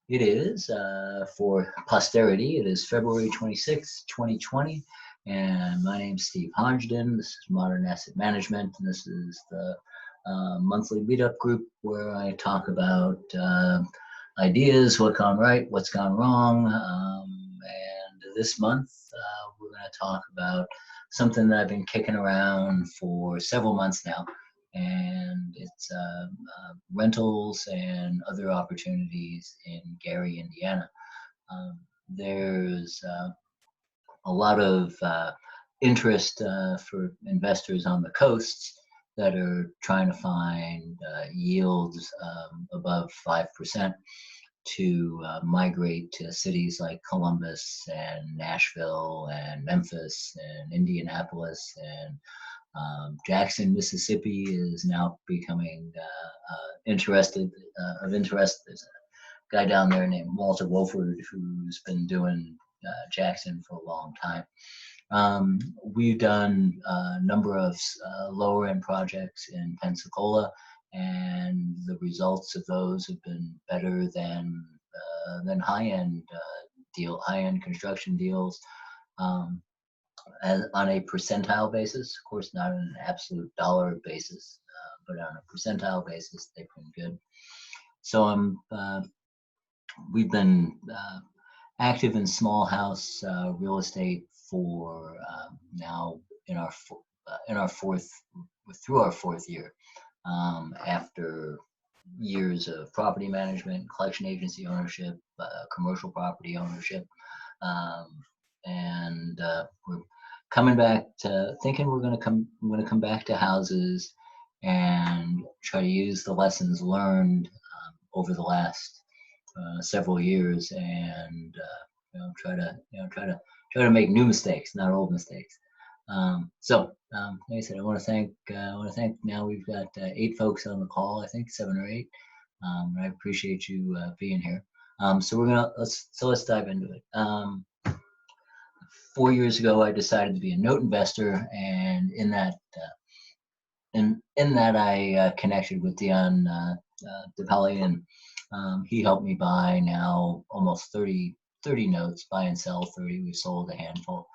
It is for posterity. It is February 26th, 2020. And my name's Steve Hodgden. This is Modern Asset Management. And this is the monthly meetup group where I talk about ideas, what's gone right, what's gone wrong. And this month, we're going to talk about something that I've been kicking around for several months now, and it's rentals and other opportunities in Gary, Indiana. There's a lot of interest for investors on the coasts that are trying to find yields above 5% to migrate to cities like Columbus and Nashville and Memphis and Indianapolis and Jackson, Mississippi is now becoming of interest. There's a guy down there named Walter Wolford who's been doing Jackson for a long time. We've done a number of lower end projects in Pensacola, and the results of those have been better than high end high end construction deals. On a percentile basis, of course, not on an absolute dollar basis, but on a percentile basis, they've been good. So we've been active in small house real estate for now in our fourth year, after years of property management, collection agency ownership, commercial property ownership, and we're coming back to thinking we're going to come back to houses and try to use the lessons learned over the last several years, and try to make new mistakes, not old mistakes. Like I said, I want to thank. Now we've got 8 folks on the call. I think 7 or 8. I appreciate you being here. So let's dive into it. 4 years ago, I decided to be a note investor, and in that I connected with Dion DePelli, and he helped me buy now almost 30 notes, buy and sell 30. We sold a handful,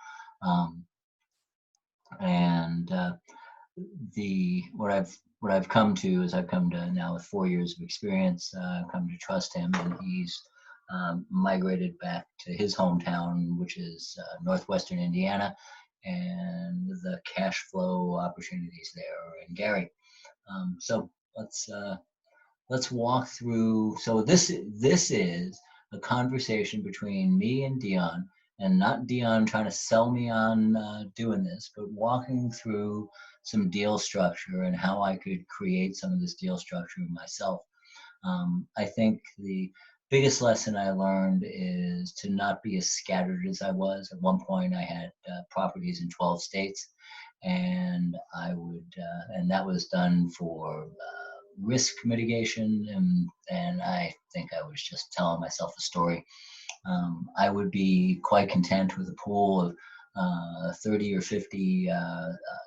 and what I've come to is I've come to now with 4 years of experience. I've come to trust him, and he's migrated back to his hometown, which is northwestern Indiana, and the cash flow opportunities there are in Gary. So let's walk through. So this is a conversation between me and Dion, and not Dion trying to sell me on doing this, but walking through some deal structure and how I could create some of this deal structure myself. I think the biggest lesson I learned is to not be as scattered as I was. At one point, I had properties in 12 states, and and that was done for risk mitigation, and I think I was just telling myself a story. I would be quite content with a pool of 30 or 50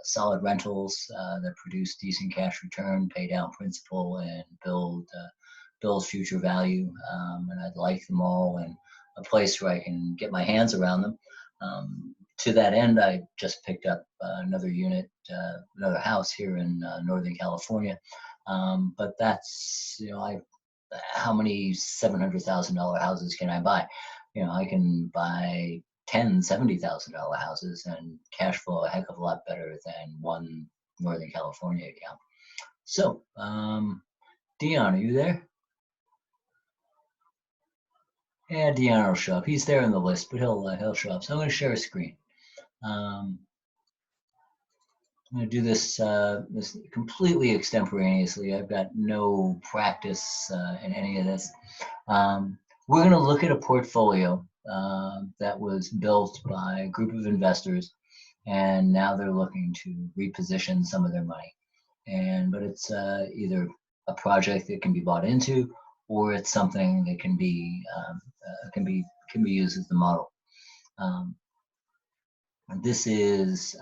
solid rentals that produce decent cash return, pay down principal, and build future value. And I'd like them all in a place where I can get my hands around them. To that end, I just picked up another unit, another house here in Northern California. But that's, how many $700,000 houses can I buy? I can buy 10, $70,000 houses and cash flow a heck of a lot better than one Northern California account. So, Dion, are you there? Yeah, Dion will show up. He's there in the list, but he'll show up. So I'm going to share a screen. I'm going to do this completely extemporaneously. I've got no practice in any of this. We're going to look at a portfolio that was built by a group of investors, and now they're looking to reposition some of their money. But it's either a project that can be bought into, or it's something that can be used as the model. This is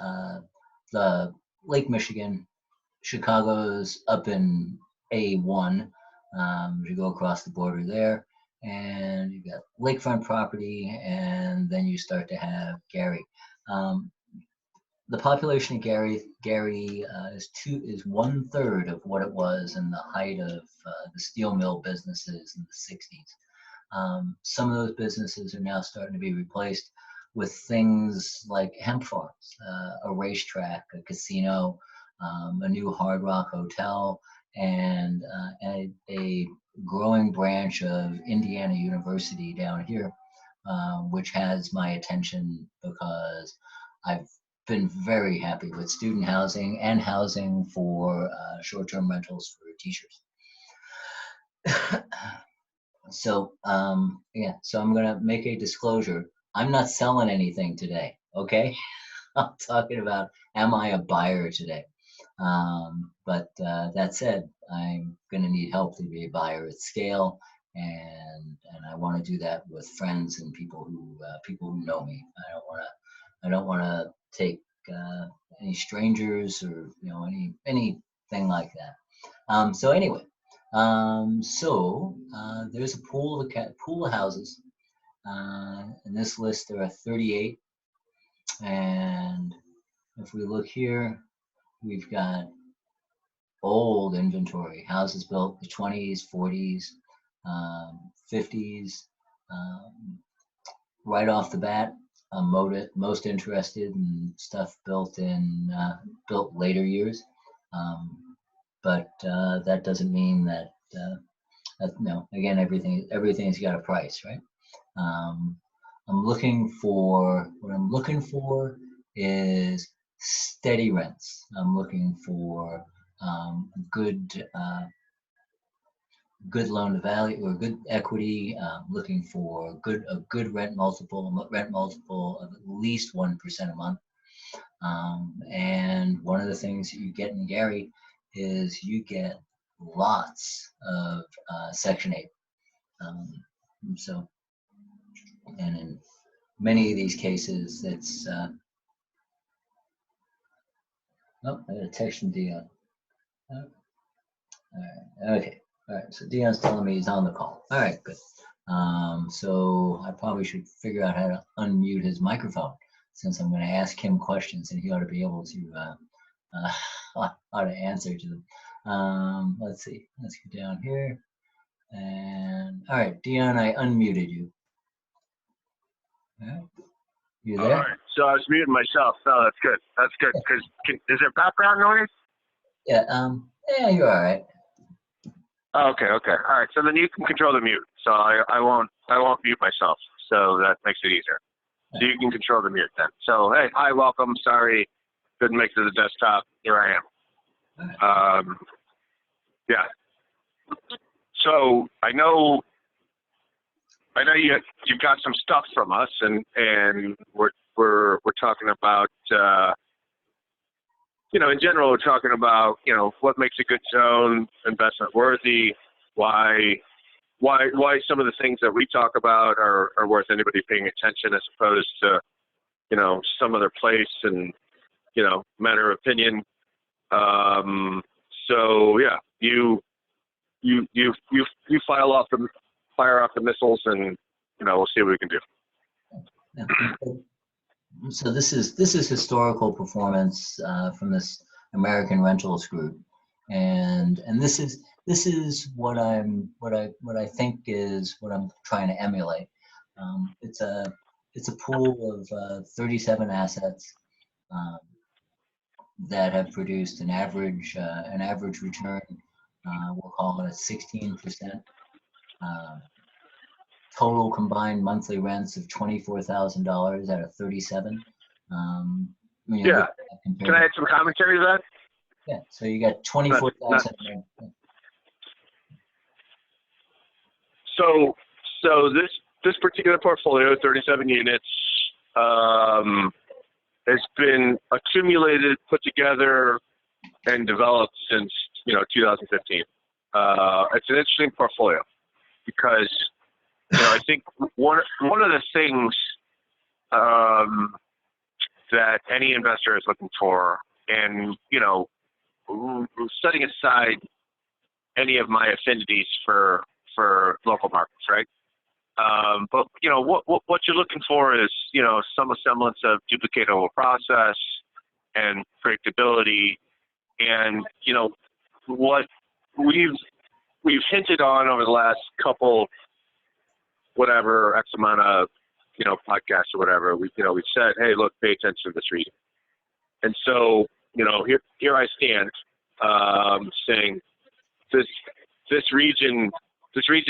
the Lake Michigan. Chicago's up in A1. You go across the border there, and you've got lakefront property, and then you start to have Gary. Um, the population of Gary is 1/3 of what it was in the height of the steel mill businesses in the 60s. Some of those businesses are now starting to be replaced with things like hemp farms, a racetrack, a casino, a new Hard Rock hotel, and a growing branch of Indiana University down here, which has my attention because I've been very happy with student housing and housing for short-term rentals for teachers. So yeah, so I'm gonna make a disclosure. I'm not selling anything today, okay? I'm talking about, am I a buyer today? But that said, I'm gonna need help to be a buyer at scale, and I want to do that with friends and people who know me. I don't wanna take any strangers or anything like that. So anyway. There's a pool of houses. In this list, there are 38. And if we look here, we've got old inventory, houses built in the 20s, 40s, 50s. Right off the bat, I'm most interested in stuff built later years. But that doesn't mean that no, again, everything's got a price, right? What I'm looking for is steady rents. I'm looking for good loan to value or good equity. Looking for a good rent multiple of at least 1% a month. And one of the things that you get in Gary is you get lots of Section 8. And in many of these cases, it's, oh, I got a text from Dion. All right, okay, all right, so Dion's telling me he's on the call. All right, good. So I probably should figure out how to unmute his microphone since I'm going to ask him questions and he ought to be able to how to answer to them. Let's see, let's get down here. And all right, Dion, I unmuted you. All right. You there? All right, so I was muting myself. No, that's good. That's good. Because is there background noise? Yeah. Yeah, you're all right. Oh, okay. Okay. All right. So then you can control the mute. So I won't mute myself. So that makes it easier. So you can control the mute then. So hey, hi, welcome. Sorry, couldn't make it to the desktop. Here I am. Yeah. So I know you've got some stuff from us, and we're talking about in general, we're talking about what makes a good zone investment worthy, why some of the things that we talk about are worth anybody paying attention as opposed to some other place and matter of opinion. So yeah, you fire off the missiles, and we'll see what we can do. Yeah. So this is historical performance from this American Rentals group, and this is what I think is what I'm trying to emulate. It's a pool of 37 assets that have produced an average return. We'll call it 16%. Total combined monthly rents of $24,000 out of 37. Yeah. Can I add some commentary to that? Yeah. So you got 24,000. So this particular portfolio, 37 units, has been accumulated, put together, and developed since 2015. It's an interesting portfolio because I think one of the things that any investor is looking for, and setting aside any of my affinities for local markets, right? But what you're looking for is some semblance of duplicatable process and predictability, and what we've hinted on over the last couple whatever X amount of podcasts or whatever. We've said, hey, look, pay attention to this region, and so here I stand saying this region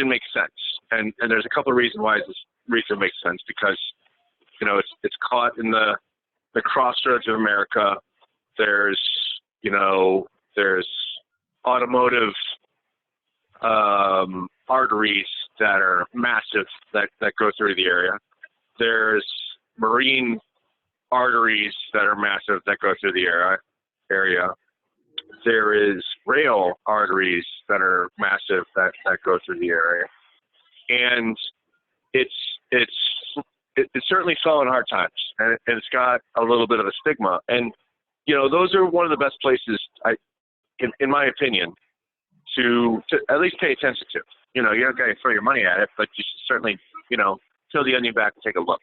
makes sense, and there's a couple of reasons why this region makes sense, because it's caught in the crossroads of America. There's automotive arteries that are massive that go through the area. There's marine arteries that are massive that go through the area. There is rail arteries that are massive that go through the area, and it's certainly fell in hard times, and it's got a little bit of a stigma. And those are one of the best places, in my opinion, to at least pay attention to. You don't got to throw your money at it, but you should certainly peel the onion back and take a look.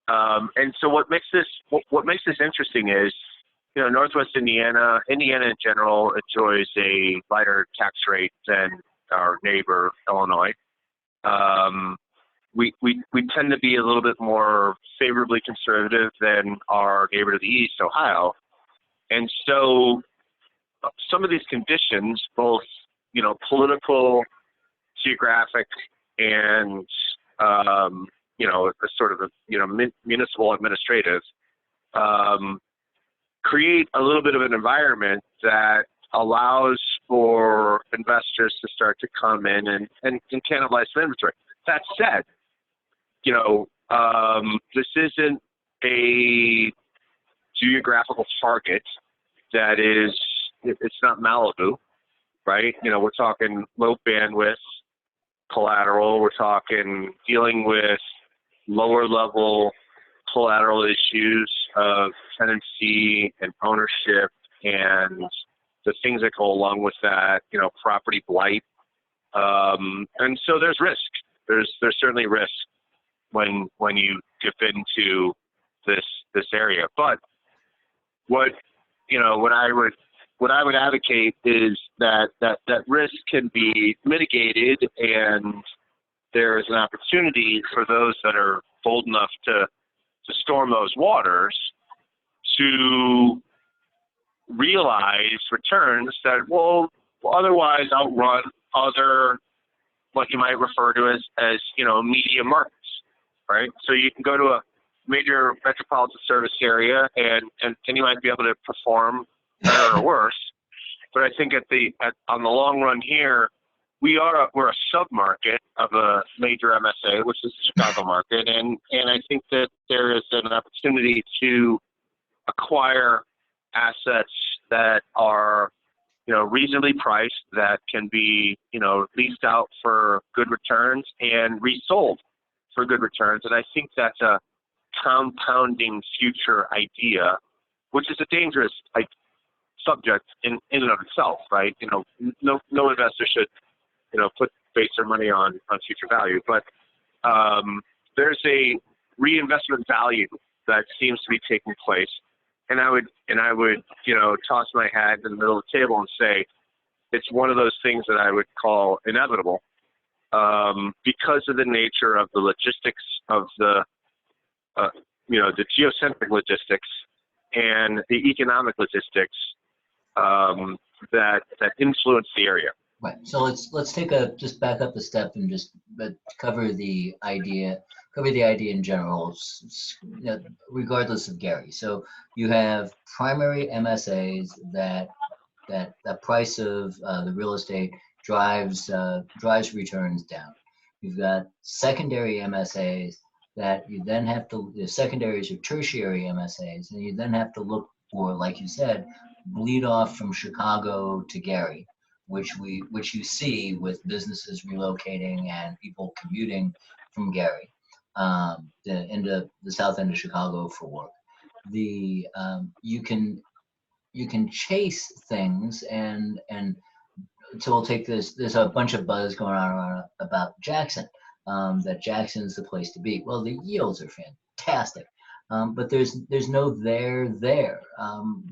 And so what makes this interesting is Northwest Indiana in general enjoys a lighter tax rate than our neighbor Illinois. We tend to be a little bit more favorably conservative than our neighbor to the east, Ohio. And so some of these conditions, both political, geographic, and a sort of municipal administrative, create a little bit of an environment that allows for investors to start to come in and cannibalize some inventory. That said, this isn't a geographical target that it's not Malibu, right? We're talking low bandwidth collateral. We're talking dealing with lower level collateral issues of tenancy and ownership and the things that go along with that, property blight. And so there's risk. There's certainly risk when you dip into this area. But what I would advocate is that risk can be mitigated, and there is an opportunity for those that are bold enough to storm those waters to realize returns that will otherwise outrun other, what you might refer to as medium markets, right? So you can go to a major metropolitan service area and you might be able to perform better or worse. But I think on the long run here, we're a sub-market of a major MSA, which is the Chicago market, and I think that there is an opportunity to acquire assets that are reasonably priced, that can be leased out for good returns and resold for good returns. And I think that's a compounding future idea, which is a dangerous subject in and of itself, right? No investor should base their money on future value, but there's a reinvestment value that seems to be taking place, and I would toss my hat in the middle of the table and say it's one of those things that I would call inevitable, because of the nature of the logistics of the geocentric logistics and the economic logistics that influence the area. Right. So let's just back up a step and just cover the idea in general, regardless of Gary. So you have primary MSAs that the price of the real estate drives returns down. You've got secondary MSAs that you then have to, the secondaries or tertiary MSAs, and you then have to look for, like you said, bleed off from Chicago to Gary, which you see with businesses relocating and people commuting from Gary into the south end of Chicago for work. You can chase things and so we'll take this. There's a bunch of buzz going on about Jackson. that Jackson is the place to be. Well, the yields are fantastic, but there's no there.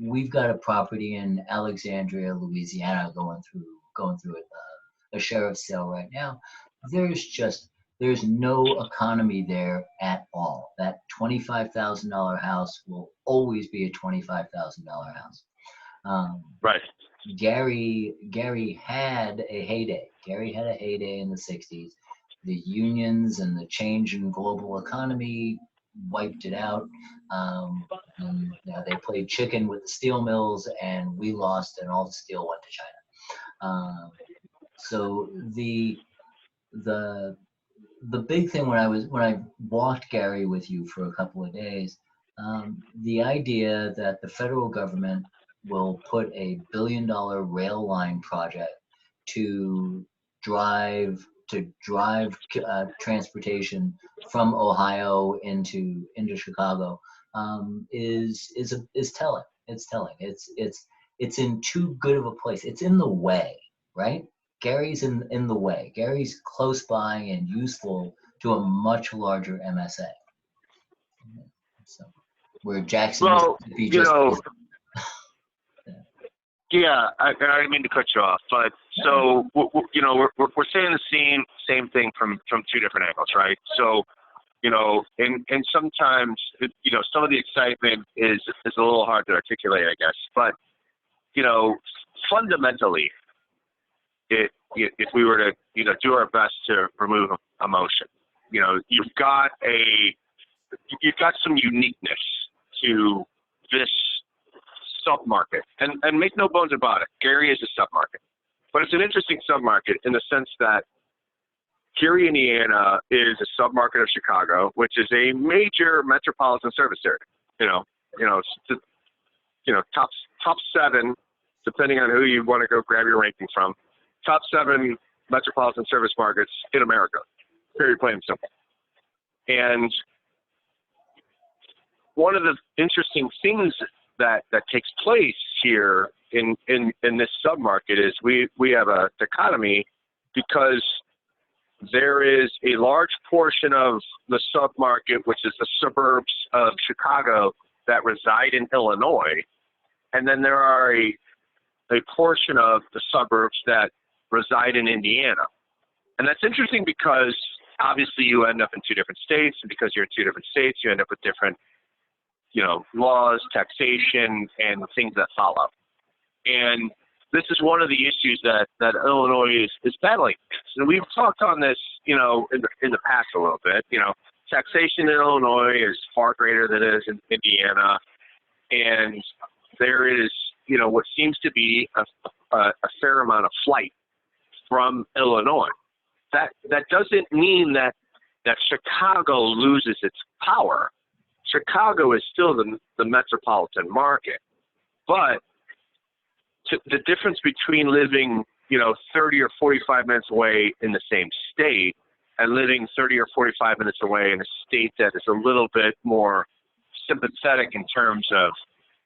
We've got a property in Alexandria, Louisiana, going through a sheriff's sale right now. There's no economy there at all. That $25,000 house will always be a $25,000 house. Right. Gary had a heyday. Gary had a heyday in the 60s. The unions and the change in global economy wiped it out. And they played chicken with the steel mills, and we lost, and all the steel went to China. So the big thing when I walked Gary with you for a couple of days, the idea that the federal government will put a $1 billion rail line project to drive transportation from Ohio into Chicago is telling. It's telling. It's in too good of a place. It's in the way, right? Gary's in the way. Gary's close by and useful to a much larger MSA. So where Jackson, Well, Mississippi, you just know, yeah, I didn't mean to cut you off, but so you know, we're saying the same thing from two different angles, right? So, you know, and sometimes you know, some of the excitement is a little hard to articulate, I guess, but you know, fundamentally, if we were to, you know, do our best to remove emotion, you know, you've got some uniqueness to this submarket, and make no bones about it, Gary is a submarket, but it's an interesting submarket in the sense that Gary, Indiana, is a submarket of Chicago, which is a major metropolitan service area. Top 7, depending on who you want to go grab your ranking from. Top 7 metropolitan service markets in America, very plain and simple. And one of the interesting things that takes place here in this submarket is we have a dichotomy, because there is a large portion of the submarket, which is the suburbs of Chicago, that reside in Illinois, and then there are a portion of the suburbs that reside in Indiana. And that's interesting because obviously you end up in 2 different states, and because you're in 2 different states, you end up with different, you know, laws, taxation, and things that follow. And this is one of the issues that Illinois is battling. And we've talked on this, you know, in the past a little bit. You know, taxation in Illinois is far greater than it is in Indiana, and there is, you know, what seems to be a fair amount of flight from Illinois. That doesn't mean that Chicago loses its power. Chicago is still the metropolitan market, but the difference between living, you know, 30 or 45 minutes away in the same state and living 30 or 45 minutes away in a state that is a little bit more sympathetic in terms of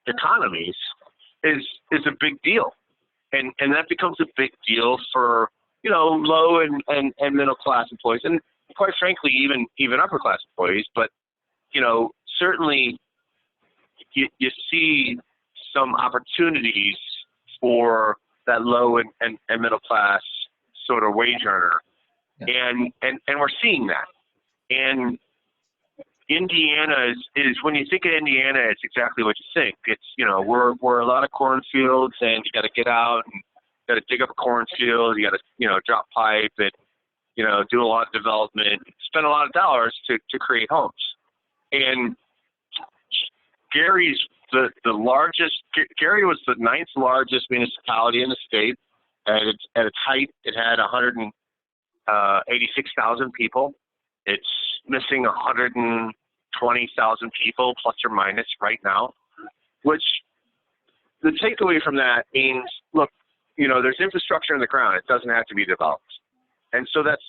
economies is a big deal. And that becomes a big deal for, you know, low and middle class employees, and quite frankly, even upper class employees. But, you know, certainly you see some opportunities for that low and middle class sort of wage earner. Yeah. And we're seeing that. And Indiana is when you think of Indiana, it's exactly what you think. It's, you know, we're a lot of cornfields, and you got to get out and got to dig up a cornfield. You got to, you know, drop pipe and, you know, do a lot of development, spend a lot of dollars to create homes. And Gary's the largest. Gary was the 9th largest municipality in the state. At its height, it had 186,000 people. It's missing 120,000 people, plus or minus, right now. Which the takeaway from that means, look, you know, there's infrastructure in the ground. It doesn't have to be developed, and so that's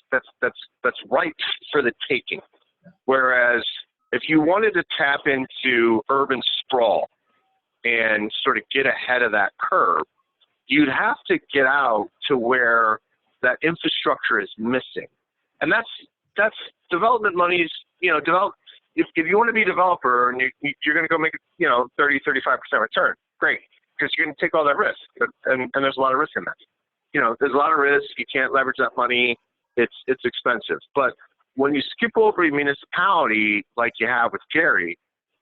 ripe for the taking. Whereas if you wanted to tap into urban sprawl and sort of get ahead of that curve, you'd have to get out to where that infrastructure is missing. And that's that's development money's, if you want to be a developer and you're going to go make, 30, 35% return, great, because you're going to take all that risk. And there's a lot of risk in that. There's a lot of risk. You can't leverage that money. It's expensive. But when you skip over a municipality like you have with Gary,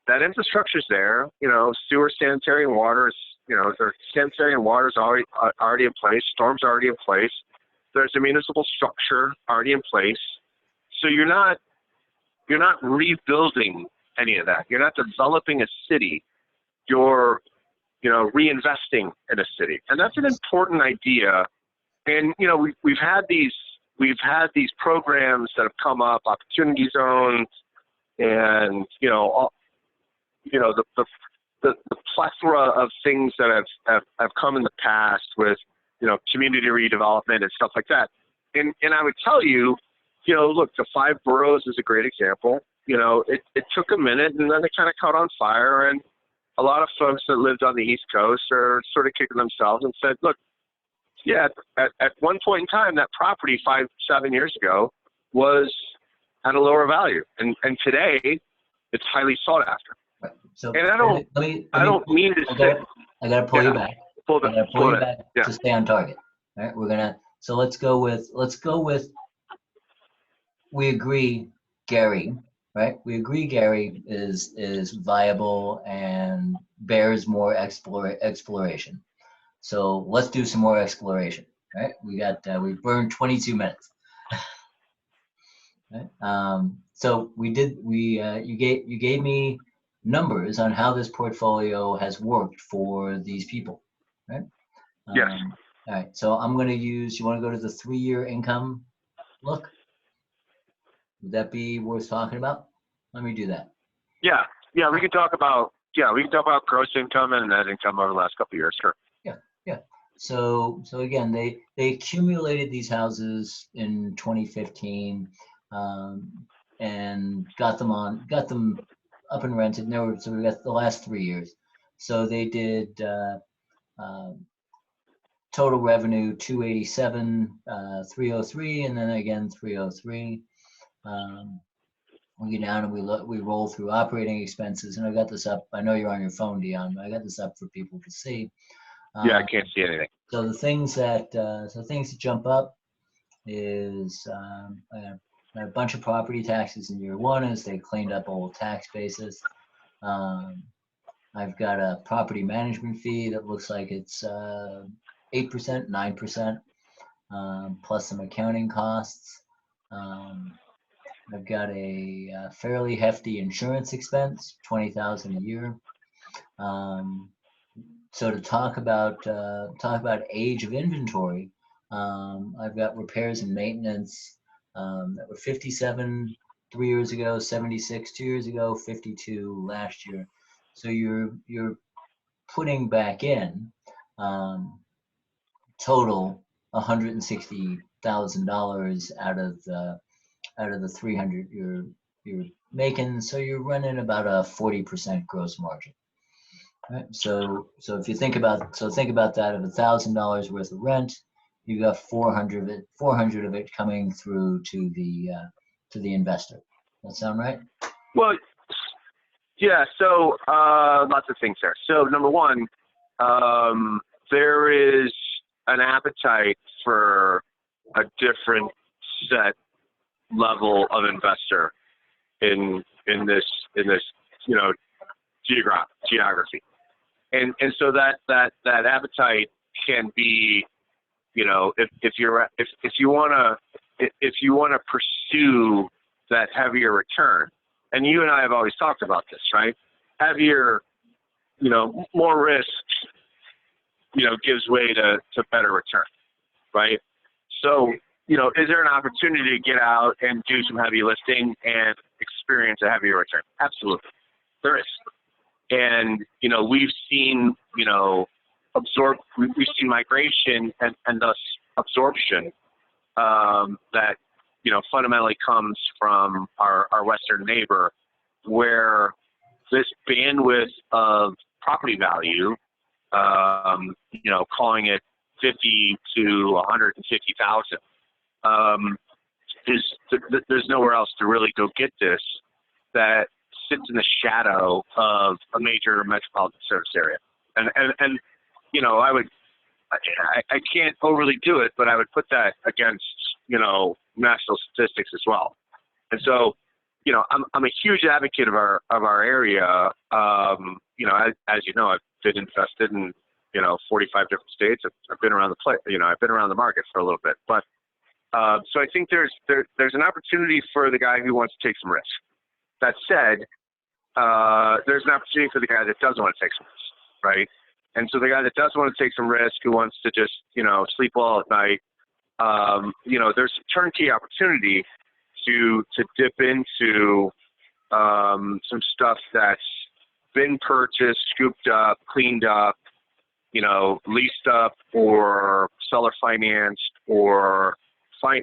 that infrastructure's there. Sewer, sanitary, and water is, there's sanitary and water is already in place. Storm's already in place. There's a municipal structure already in place. So you're not rebuilding any of that. You're not developing a city. You're, reinvesting in a city, and that's an important idea. And we've had these programs that have come up, opportunity zones, and the plethora of things that have come in the past with community redevelopment and stuff like that. And I would tell you, look, the 5 boroughs is a great example. It took a minute, and then it kind of caught on fire, and a lot of folks that lived on the East Coast are sort of kicking themselves and said, look, yeah, at one point in time, that property 5-7 years ago was at a lower value, and today it's highly sought after. Right. So and I don't mean to say I gotta pull you back. Pull you back to stay on target. All right, so let's go with we agree Gary, right? We agree Gary is viable and bears more exploration. So let's do some more exploration, right? We burned 22 minutes. Right? So you gave me numbers on how this portfolio has worked for these people, right? Yes. All right, so I'm going to use, you want to go to the 3-year income look? Would that be worth talking about? Let me do that. Yeah, we can talk about gross income and net income over the last couple of years, sure. Yeah. So again, they accumulated these houses in 2015, and got them up and rented. So we got the last 3 years. So they did total revenue 287, 303, and then again 303. We get down and we roll through operating expenses, and I got this up. I know you're on your phone, Dion, but I got this up for people to see. Yeah, I can't see anything. So the things that jump up is a bunch of property taxes in year 1 as they cleaned up old tax bases. I've got a property management fee that looks like it's 8%, 9%, plus some accounting costs. I've got a fairly hefty insurance expense, $20,000 a year. So to talk about age of inventory, I've got repairs and maintenance that were 57 3 years ago, 76 2 years ago, 52 last year. So you're putting back in total $160,000 out of the 300 you're making. So you're running about a 40% gross margin. Right. So if you think about that, of $1,000 worth of rent, you got 400 of it coming through to the investor. That sound right? Well, yeah. So lots of things there. So number one, there is an appetite for a different set level of investor in this geography. And so that appetite can be, if you want to pursue that heavier return, and you and I have always talked about this, right? Heavier, more risk, gives way to better return, right? So, is there an opportunity to get out and do some heavy lifting and experience a heavier return? Absolutely, there is. And, we've seen, we've seen migration and thus absorption that, fundamentally comes from our Western neighbor, where this bandwidth of property value, calling it 50 to 150,000, there's nowhere else to really go get this that sits in the shadow of a major metropolitan service area. And you know, I can't overly do it, but I would put that against, you know, national statistics as well. And so, you know, I'm a huge advocate of our area. You know, as you know, I've been invested in, you know, 45 different states. I've been around I've been around the market for a little bit. But so I think there's an opportunity for the guy who wants to take some risk. That said, there's an opportunity for the guy that doesn't want to take some risk, right? And so the guy that does want to take some risk, who wants to just, you know, sleep well at night, you know, there's a turnkey opportunity to dip into some stuff that's been purchased, scooped up, cleaned up, you know, leased up, or seller financed, or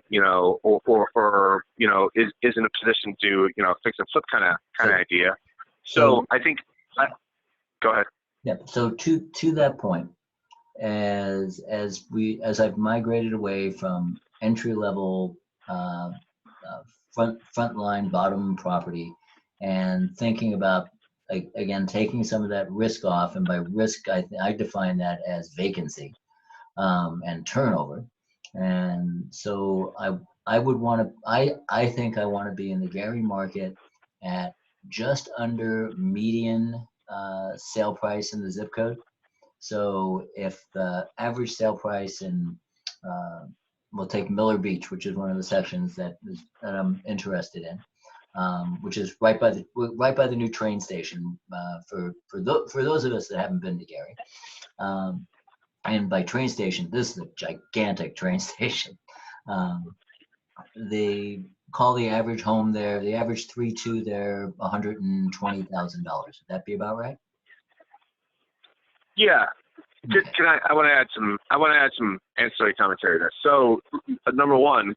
you know, or you know, is in a position to, you know, fix and flip kind of idea. So I think, go ahead. Yeah. So to that point, as I've migrated away from entry level front line bottom property, and thinking about, again, taking some of that risk off, and by risk I define that as vacancy and turnover. And so I would want to, I think I want to be in the Gary market at just under median sale price in the zip code. So if the average sale price in, we'll take Miller Beach, which is one of the sections that I'm interested in, which is right by the new train station, for those of us that haven't been to Gary. And by train station, this is a gigantic train station. They call the average home there, the average 3-2 there, $120,000. Would that be about right? Yeah. Okay. I want to add some ancillary commentary there. So, number one,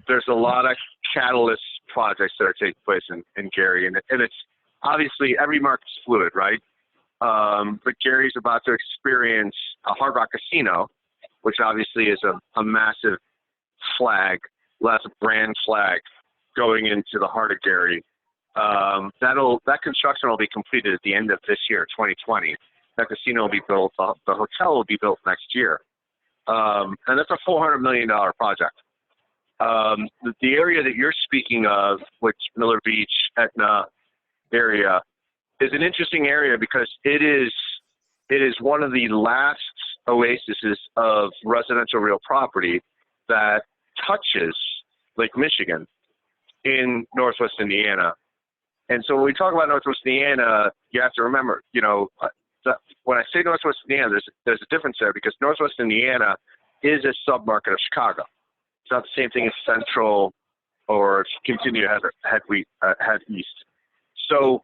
there's a lot of catalyst projects that are taking place in Gary, and it's obviously every market's fluid, right? But Gary's about to experience a Hard Rock Casino, which obviously is a massive flag, that's a brand flag going into the heart of Gary. That construction will be completed at the end of this year, 2020. That casino will be built. The hotel will be built next year, and that's a $400 million project. The area that you're speaking of, which Miller Beach, Etna area, is an interesting area because it is one of the last oases of residential real property that touches Lake Michigan in Northwest Indiana. And so when we talk about Northwest Indiana, you have to remember, you know, when I say Northwest Indiana, there's a difference there, because Northwest Indiana is a submarket of Chicago. It's not the same thing as Central, or continue to head east. So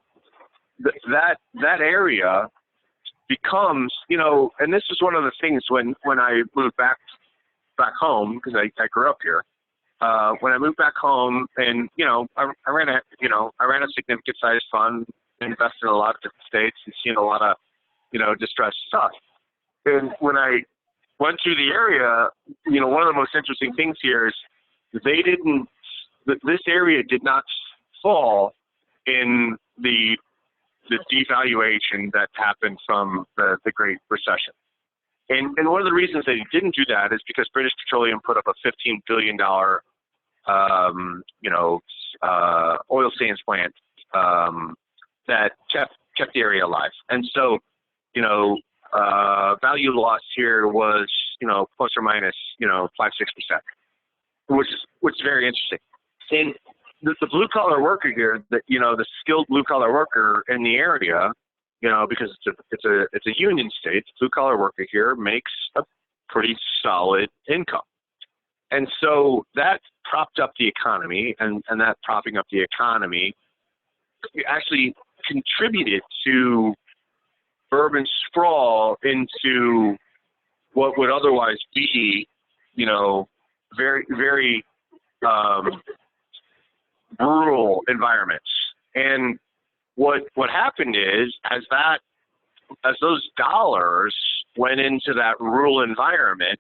that area becomes, you know, and this is one of the things when I moved back home, because I grew up here. When I moved back home, and you know, I ran a significant sized fund, invested in a lot of different states, and seen a lot of, you know, distressed stuff. And when I went through the area, you know, one of the most interesting things here is this area did not fall in the devaluation that happened from the Great Recession. And one of the reasons that he didn't do that is because British Petroleum put up a $15 billion, oil sands plant that kept the area alive. And so, you know, value loss here was, you know, plus or minus, you know, 5-6%, which is very interesting. And the blue collar worker here, you know, the skilled blue collar worker in the area, you know, because it's a union state, the blue collar worker here makes a pretty solid income. And so that propped up the economy, and that propping up the economy actually contributed to urban sprawl into what would otherwise be, you know, very, very rural environments. And what happened is, as those dollars went into that rural environment,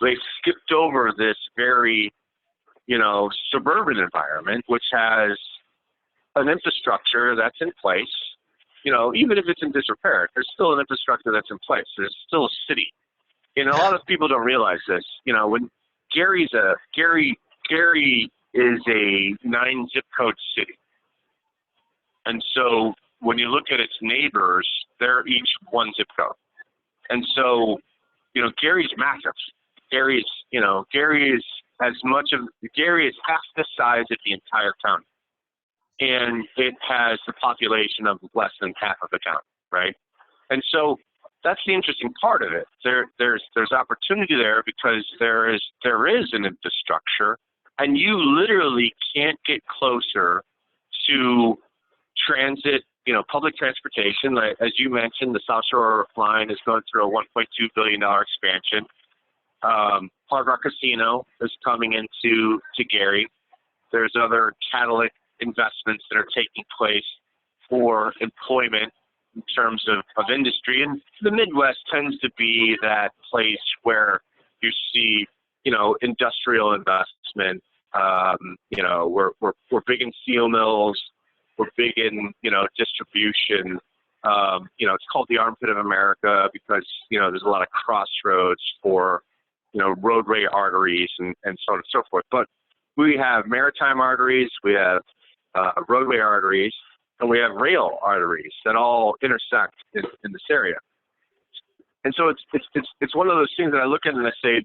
they skipped over this very suburban environment, which has an infrastructure that's in place. Even if it's in disrepair, there's still an infrastructure that's in place. There's still a city. And a lot of people don't realize this. When Gary is a 9 zip code city. And so when you look at its neighbors, they're each 1 zip code. And so, Gary's massive. Gary is half the size of the entire county. And it has the population of less than half of the county, right? And so that's the interesting part of it. There's opportunity there because there is an infrastructure, and you literally can't get closer to transit, public transportation. Like, as you mentioned, the South Shore line is going through a $1.2 billion expansion. Hard Rock Casino is coming into Gary. There's other catalytic investments that are taking place for employment in terms of industry. And the Midwest tends to be that place where you see, industrial investment. We're big in steel mills. We're big in, distribution. It's called the armpit of America because, there's a lot of crossroads for, roadway arteries and so on and so forth. But we have maritime arteries, we have roadway arteries, and we have rail arteries that all intersect in this area. And so it's one of those things that I look at and I say,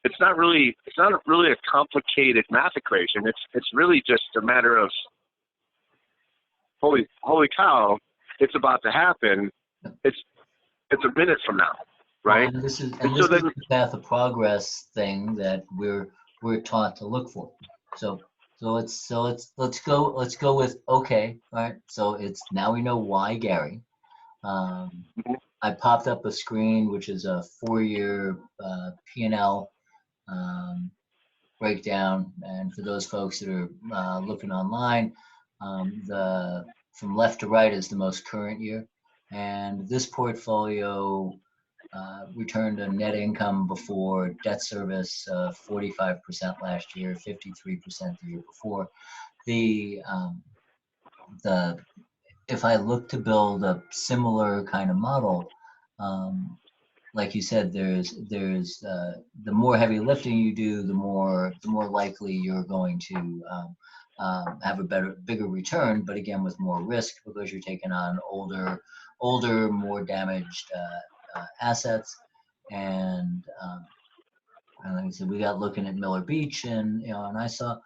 it's not really a complicated math equation. It's really just a matter of holy cow, it's about to happen. It's a minute from now, right? And this is the path of progress thing that we're taught to look for. So let's go with okay, all right. So it's now we know why Gary. I popped up a screen which is a 4-year P&L breakdown, and for those folks that are looking online, from left to right is the most current year, and this portfolio returned a net income before debt service 45% last year, 53% the year before. If I look to build a similar kind of model, like you said, there's the more heavy lifting you do, the more likely you're going to have a bigger return, but again with more risk because you're taking on older, more damaged assets. And like I said, we got looking at Miller Beach, and and I saw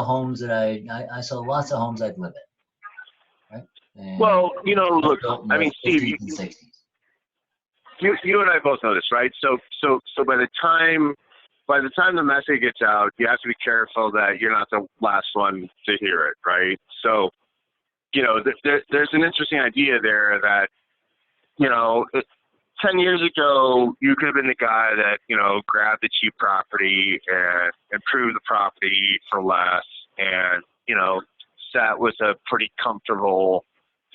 homes that I saw lots of homes I'd live in, right? And well, look, I mean, Steve, you and I both know this, right? So by the time the message gets out, you have to be careful that you're not the last one to hear it, right? So, there's an interesting idea there that, 10 years ago, you could have been the guy that, grabbed the cheap property and improved the property for less and, sat with a pretty comfortable,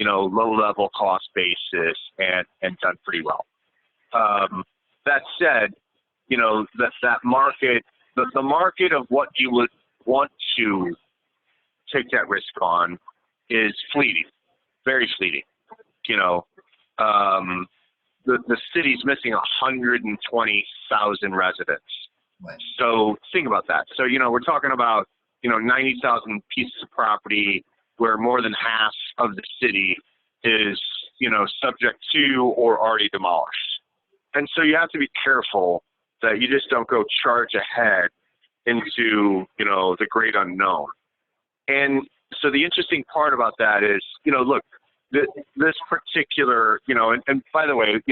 low-level cost basis and done pretty well. That said, that market, the market of what you would want to take that risk on is fleeting, very fleeting. The city's missing 120,000 residents. Right. So think about that. So, we're talking about, 90,000 pieces of property where more than half of the city is, subject to or already demolished. And so you have to be careful that you just don't go charge ahead into, the great unknown. And so the interesting part about that is, look, this particular, and by the way,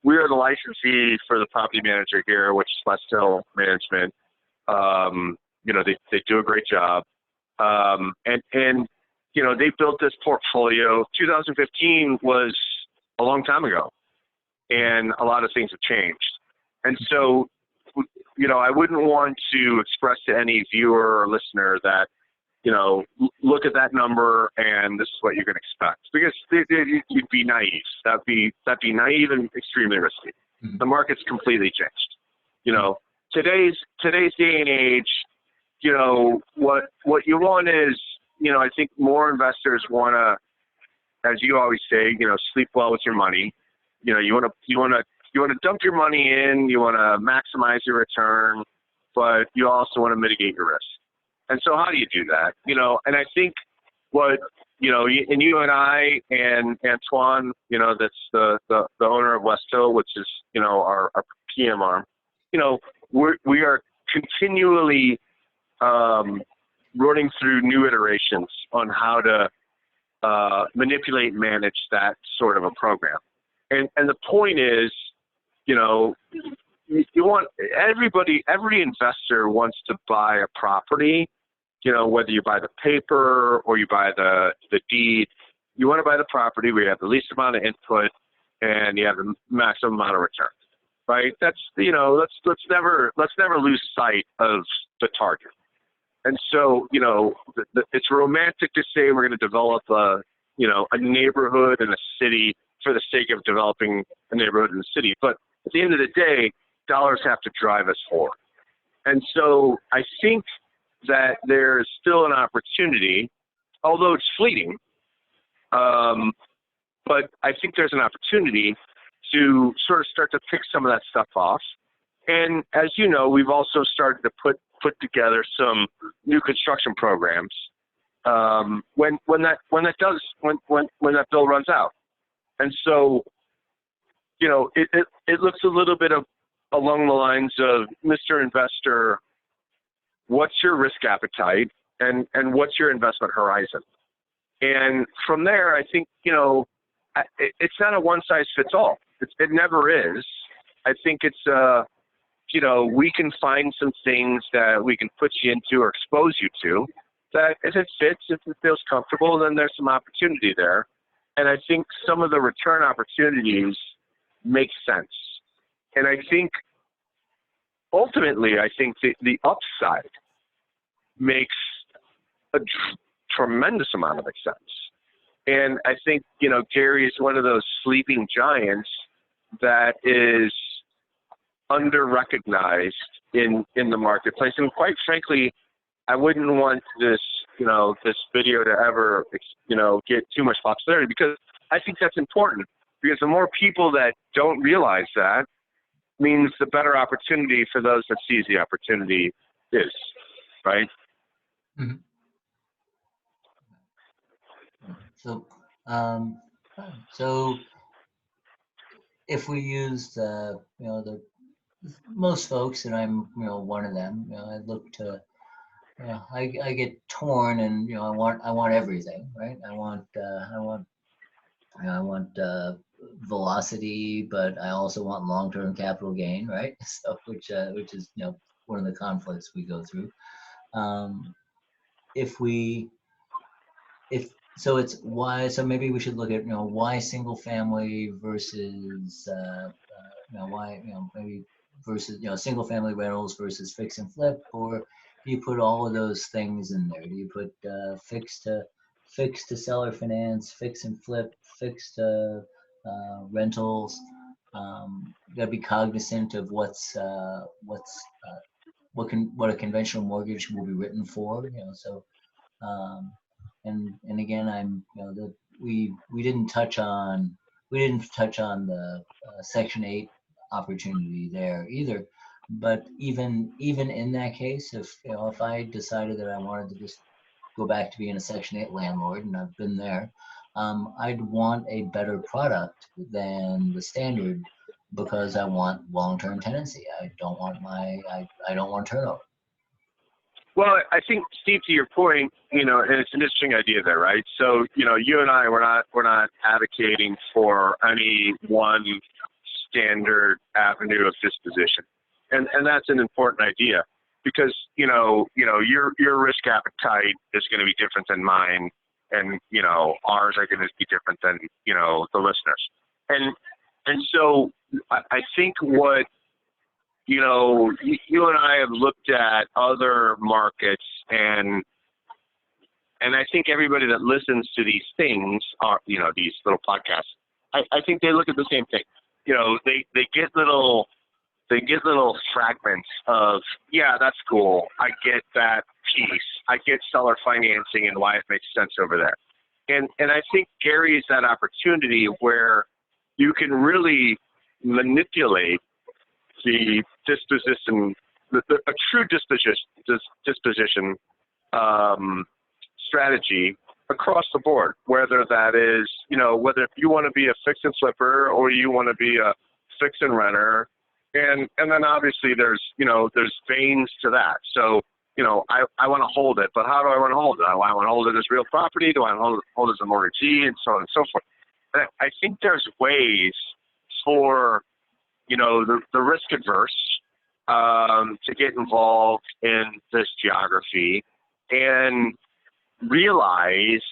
we are the licensee for the property manager here, which is West Hill Management. They do a great job. And they built this portfolio. 2015 was a long time ago, and a lot of things have changed. And so, I wouldn't want to express to any viewer or listener that, look at that number and this is what you're going to expect, because you'd be naive. That'd be naive and extremely risky. Mm-hmm. The market's completely changed, today's day and age, you know, what you want is, you know, I think more investors want to, as you always say, you know, sleep well with your money. You know, you want to dump your money in, you want to maximize your return, but you also want to mitigate your risk. And so how do you do that? You know, and I think what, you know, and you and I and Antoine, you know, that's the owner of West Hill, which is, you know, our PM arm, you know, we are continually running through new iterations on how to manipulate and manage that sort of a program. And the point is, you know, you want every investor wants to buy a property, you know, whether you buy the paper or you buy the deed, you want to buy the property where you have the least amount of input and you have the maximum amount of return, right? That's, you know, let's never lose sight of the target. And so, you know, it's romantic to say we're going to develop a neighborhood in a city for the sake of developing a neighborhood in the city. But at the end of the day, dollars have to drive us forward. And so I think that there's still an opportunity, although it's fleeting, but I think there's an opportunity to sort of start to pick some of that stuff off. And as you know, we've also started to put together some new construction programs when that bill runs out. And so, you know, it looks a little bit along the lines of, Mr. Investor, what's your risk appetite and what's your investment horizon? And from there, I think, you know, it's not a one size fits all. It never is. I think it's, you know, we can find some things that we can put you into or expose you to that if it fits, if it feels comfortable, then there's some opportunity there. And I think some of the return opportunities make sense. And I think ultimately, I think the upside makes a tremendous amount of sense. And I think, you know, Gary is one of those sleeping giants that is under-recognized in the marketplace. And quite frankly, I wouldn't want this, you know, this video to ever, you know, get too much popularity, because I think that's important, because the more people that don't realize that means the better opportunity for those that seize the opportunity is, right? Mm-hmm. So if we use you know, the most folks, and I'm, you know, one of them, you know, I look to, you know, I get torn, and, you know, I want everything, right? I want velocity, but I also want long-term capital gain, right? So which is, you know, one of the conflicts we go through. So it's why. So maybe we should look at, you know, why single family versus you know, why, you know, maybe versus, you know, single family rentals versus fix and flip, or do you put all of those things in there? Do you put fix to seller finance, fix and flip, fix to rentals? You gotta be cognizant of what a conventional mortgage will be written for, you know. So and again, you know, we didn't touch on the Section 8 opportunity there either. But even in that case, if, you know, if I decided that I wanted to just go back to being a Section 8 landlord, and I've been there, I'd want a better product than the standard, because I want long-term tenancy. I don't want turnover. Well, I think, Steve, to your point, you know, and it's an interesting idea there, right? So, you know, you and I, we're not advocating for any one standard avenue of disposition, and that's an important idea, because you know your risk appetite is going to be different than mine, and you know ours are going to be different than, you know, the listeners, and so I think what, you know, you and I have looked at other markets, and I think everybody that listens to these things are, you know, these little podcasts, I think they look at the same thing. You know, they get little they get little fragments of, yeah, that's cool. I get that piece. I get seller financing and why it makes sense over there. And I think Gary is that opportunity where you can really manipulate the disposition, a true disposition strategy across the board, whether that is, whether you want to be a fix and flipper or you want to be a fix and renter. And then obviously there's veins to that. So, I want to hold it, but how do I want to hold it? Do I want to hold it as real property? Do I want to hold it as a mortgagee, and so on and so forth? And I think there's ways for, the risk adverse to get involved in this geography and realize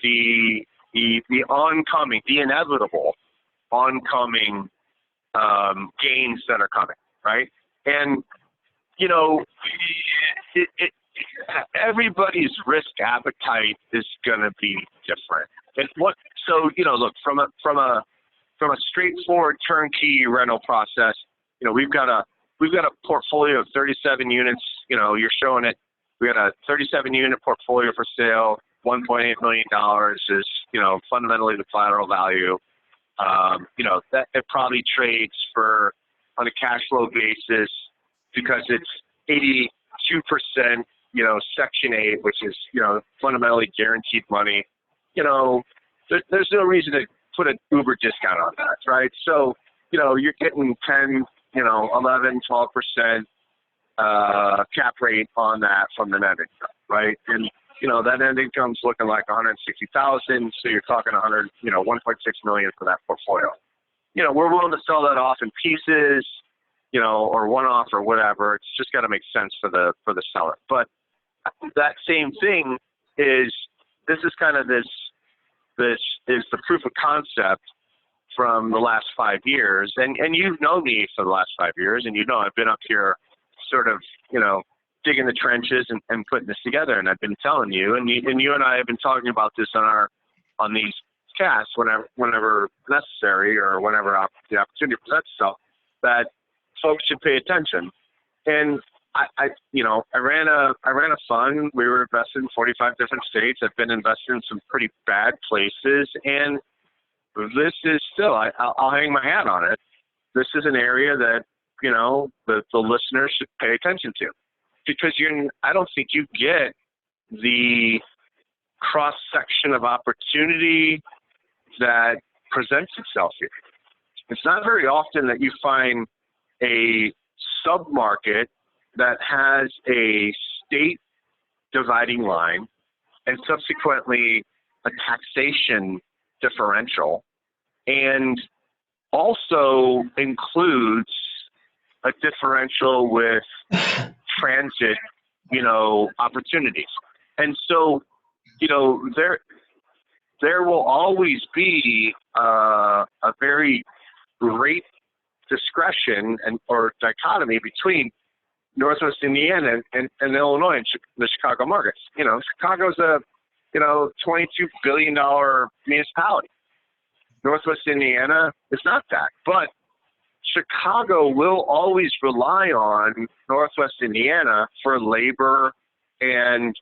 the inevitable oncoming gains that are coming, right? And everybody's risk appetite is going to be different. And look, from a straightforward turnkey rental process, we've got a portfolio of 37 units. You're showing it. We got a 37 unit portfolio for sale. $1.8 million is, fundamentally the collateral value. That it probably trades for, on a cash flow basis, because it's 82%, Section 8, which is, fundamentally guaranteed money. There's no reason to put an uber discount on that, right? So, you're getting 10, 11, 12% cap rate on that from the net income, right? And, that net income's looking like 160,000. So you're talking 1.6 million for that portfolio. We're willing to sell that off in pieces, or one off or whatever. It's just got to make sense for the seller. But that same thing is, this is kind of this is the proof of concept from the last 5 years. And you've known me for the last 5 years, and I've been up here sort of, digging the trenches and putting this together. And I've been telling you, and you and I have been talking about this on these casts whenever necessary, or whenever the opportunity presents itself, that folks should pay attention. And I ran a fund. We were invested in 45 different states. I've been invested in some pretty bad places, and this is still, I'll hang my hat on it. This is an area that, the listeners should pay attention to, because I don't think you get the cross section of opportunity that presents itself here. It's not very often that you find a sub-market that has a state dividing line and subsequently a taxation differential, and also includes a differential with transit, opportunities. And so, there will always be a very great discretion or dichotomy between Northwest Indiana and Illinois and the Chicago markets. Chicago's a, $22 billion municipality. Northwest Indiana is not that, but Chicago will always rely on Northwest Indiana for labor, and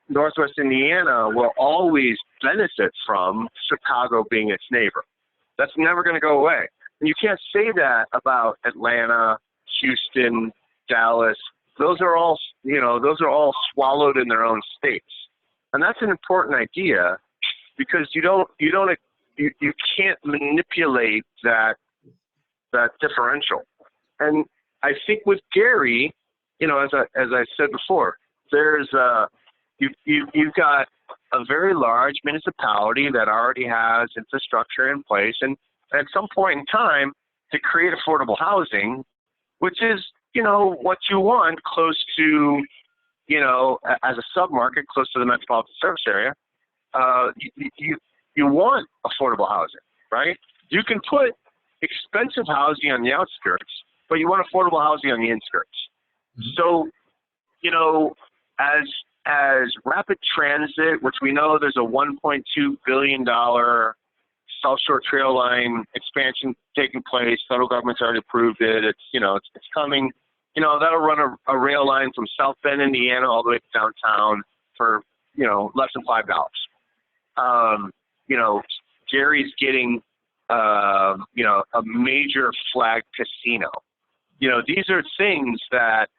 Northwest Indiana will always benefit from Chicago being its neighbor. That's never going to go away. And you can't say that about Atlanta, Houston, Dallas. Those are all swallowed in their own states. And that's an important idea, because you can't manipulate that differential. And I think with Gary, as I said before, you've got a very large municipality that already has infrastructure in place, and at some point in time, to create affordable housing, which is what you want close to, as a submarket close to the metropolitan service area. You want affordable housing, right? You can put expensive housing on the outskirts, but you want affordable housing on the inskirts. Mm-hmm. So, as rapid transit, which we know there's a $1.2 billion South Shore Trail Line expansion taking place. Federal government's already approved it. It's coming. That'll run a rail line from South Bend, Indiana, all the way to downtown for less than $5. Gary's getting a major flag casino. These are things that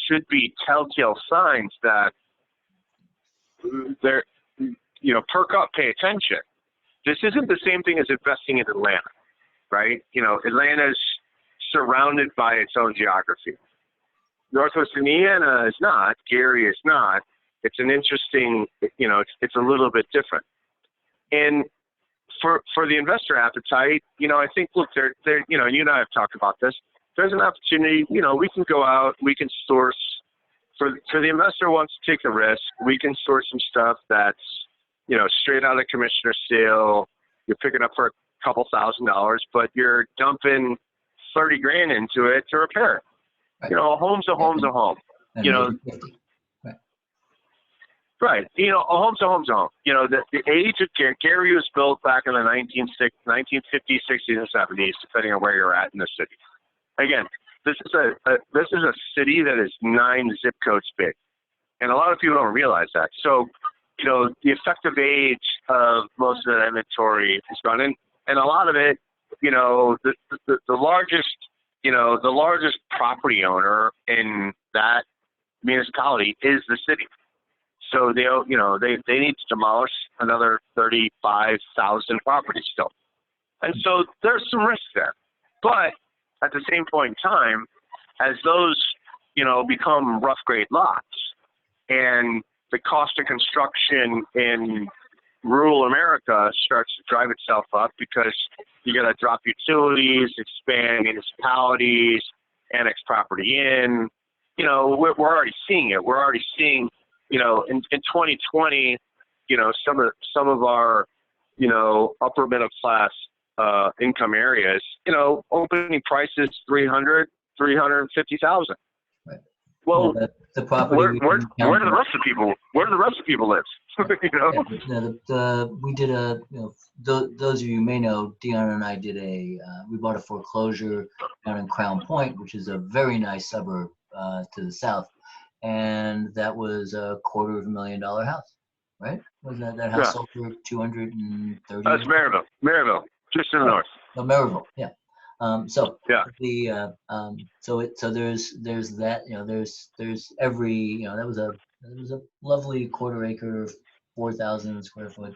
should be telltale signs that they're, perk up, pay attention. This isn't the same thing as investing in Atlanta, right? Atlanta's surrounded by its own geography. Northwest Indiana is not. Gary is not. It's an interesting, it's a little bit different. And for the investor appetite, I think, look, there, you and I have talked about this. There's an opportunity, we can go out, we can source. For the investor who wants to take the risk, we can source some stuff that's, straight out of commissioner sale. You're picking up for a couple $1,000s, but you're dumping $30,000 into it to repair it. Right. A home's a home's a home. And Right. Right. A home's a home's a home. The age of Gary was built back in the 1950s, 60s, and 70s, depending on where you're at in the city. Again, this is a city that is 9 zip codes big, and a lot of people don't realize that. So, the effective age of most of that inventory is gone in, and a lot of it, the largest property owner in that municipality is the city. So they need to demolish another 35,000 properties still, and so there's some risk there. But at the same point in time, as those become rough grade lots, and the cost of construction in rural America starts to drive itself up because you got to drop utilities, expand municipalities, annex property in. We're already seeing it. We're already seeing, in 2020, some of our, upper middle class income areas, opening prices 350,000. Right. Well, the property where do the rest of the people live? We did those of you may know, Dion and I did we bought a foreclosure down in Crown Point, which is a very nice suburb to the south, and that was a $250,000 house, right? Was that house sold for 230? That's Maryville, just in the north. No, Maryville, yeah. So there's that, there's every, that was a lovely 1/4 acre, 4,000 square foot,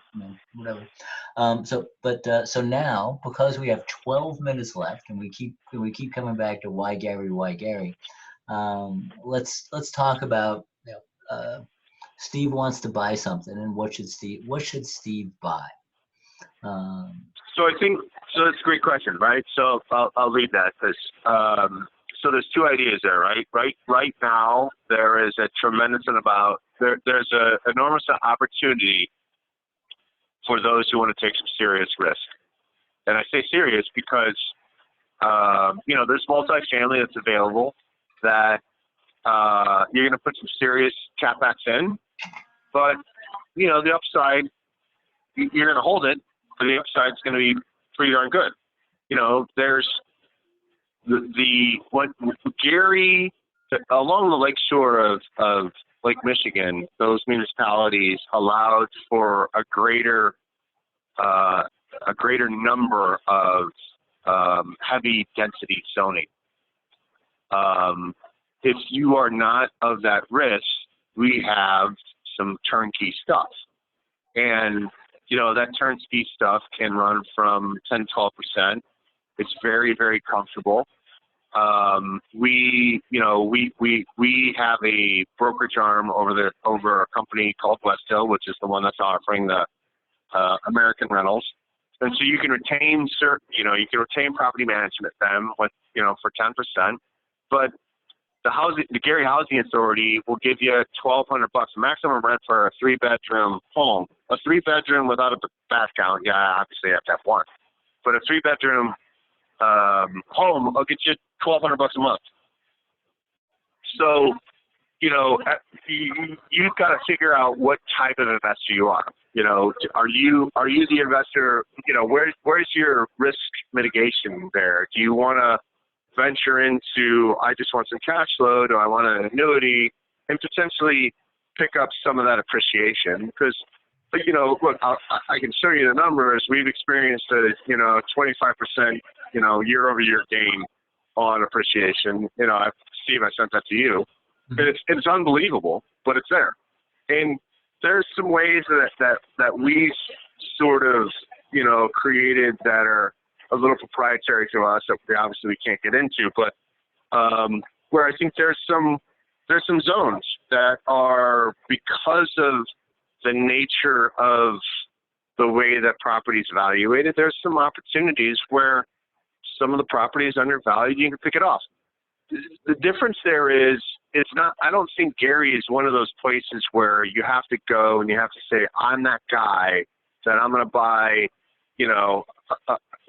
whatever. So now, because we have 12 minutes left, and we keep coming back to why Gary, let's talk about, Steve wants to buy something, and what should Steve buy? So I think that's a great question, right? So I'll leave that because so there's two ideas there, right? Right now there is a tremendous amount there's an enormous opportunity for those who want to take some serious risk, and I say serious because there's multifamily that's available that you're going to put some serious capex in, but the upside, you're going to hold it. The upside is going to be pretty darn good. There's what Gary, along the lake shore of Lake Michigan, those municipalities allowed for a greater number of heavy density zoning. If you are not of that risk, we have some turnkey stuff, and that turnkey stuff can run from 10-12%. It's very, very comfortable. We have a brokerage arm over a company called Westhill, which is the one that's offering the American rentals, and so you can retain property management them with for 10%, but the Gary Housing Authority will give you $1,200 maximum rent for a 3-bedroom home. A 3-bedroom without a bath count, obviously you have to have one. But a 3-bedroom home will get you $1,200 a month. So, you've got to figure out what type of investor you are. Are you the investor? Where's your risk mitigation there? Do you want to venture into, I just want some cash flow? Do I want an annuity and potentially pick up some of that appreciation? Because, look, I can show you the numbers. We've experienced a 25% year-over-year gain on appreciation. Steve, I sent that to you. It's unbelievable, but it's there. And there's some ways that we sort of, created that are a little proprietary to us that we can't get into, but where I think there's some zones that are, because of the nature of the way that property is evaluated, there's some opportunities where some of the property is undervalued. You can pick it off. The difference there is, it's not, I don't think Gary is one of those places where you have to go and you have to say, I'm that guy that I'm going to buy,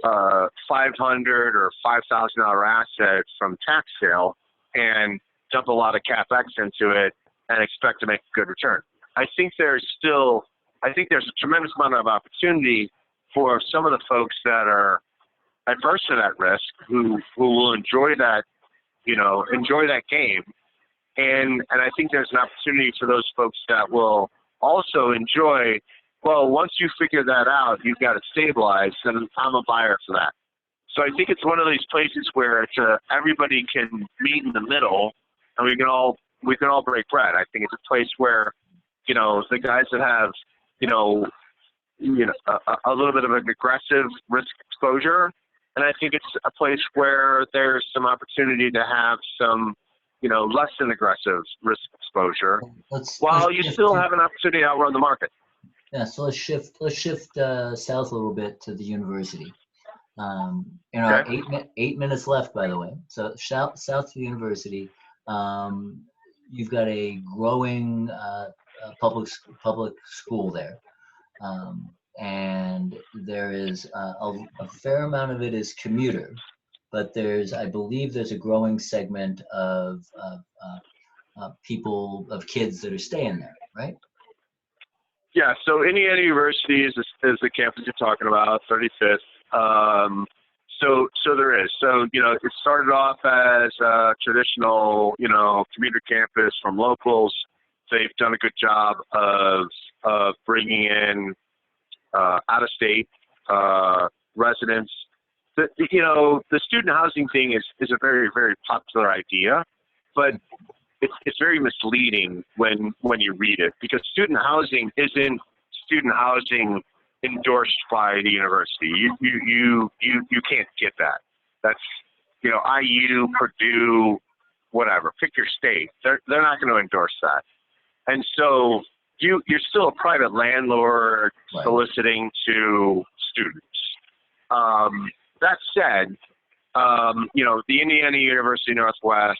a $500 or $5,000 asset from tax sale and dump a lot of CapEx into it and expect to make a good return. I think there's a tremendous amount of opportunity for some of the folks that are adverse to that risk, who will enjoy that game. And I think there's an opportunity for those folks that will also enjoy, well, once you figure that out, you've got it stabilized, and I'm a buyer for that. So I think it's one of these places where everybody can meet in the middle, and we can all break bread. I think it's a place where, the guys that have, a little bit of an aggressive risk exposure, and I think it's a place where there's some opportunity to have some, less than aggressive risk exposure, while you still have an opportunity to outrun the market. Yeah, so let's shift south a little bit to the university. In our 8 minutes left, by the way. So south to the university, you've got a growing public school there, and there is a fair amount of it is commuter, but I believe there's a growing segment of kids that are staying there, right? Yeah, so Indiana University is the campus you're talking about, 35th. So there is. So, it started off as a traditional, commuter campus from locals. They've done a good job of bringing in out-of-state residents. The student housing thing is a very, very popular idea, but it's very misleading when you read it, because student housing isn't student housing endorsed by the university. You can't get that. That's IU, Purdue, whatever. Pick your state. They're not going to endorse that. And so you're still a private landlord soliciting to students. That said, the Indiana University Northwest,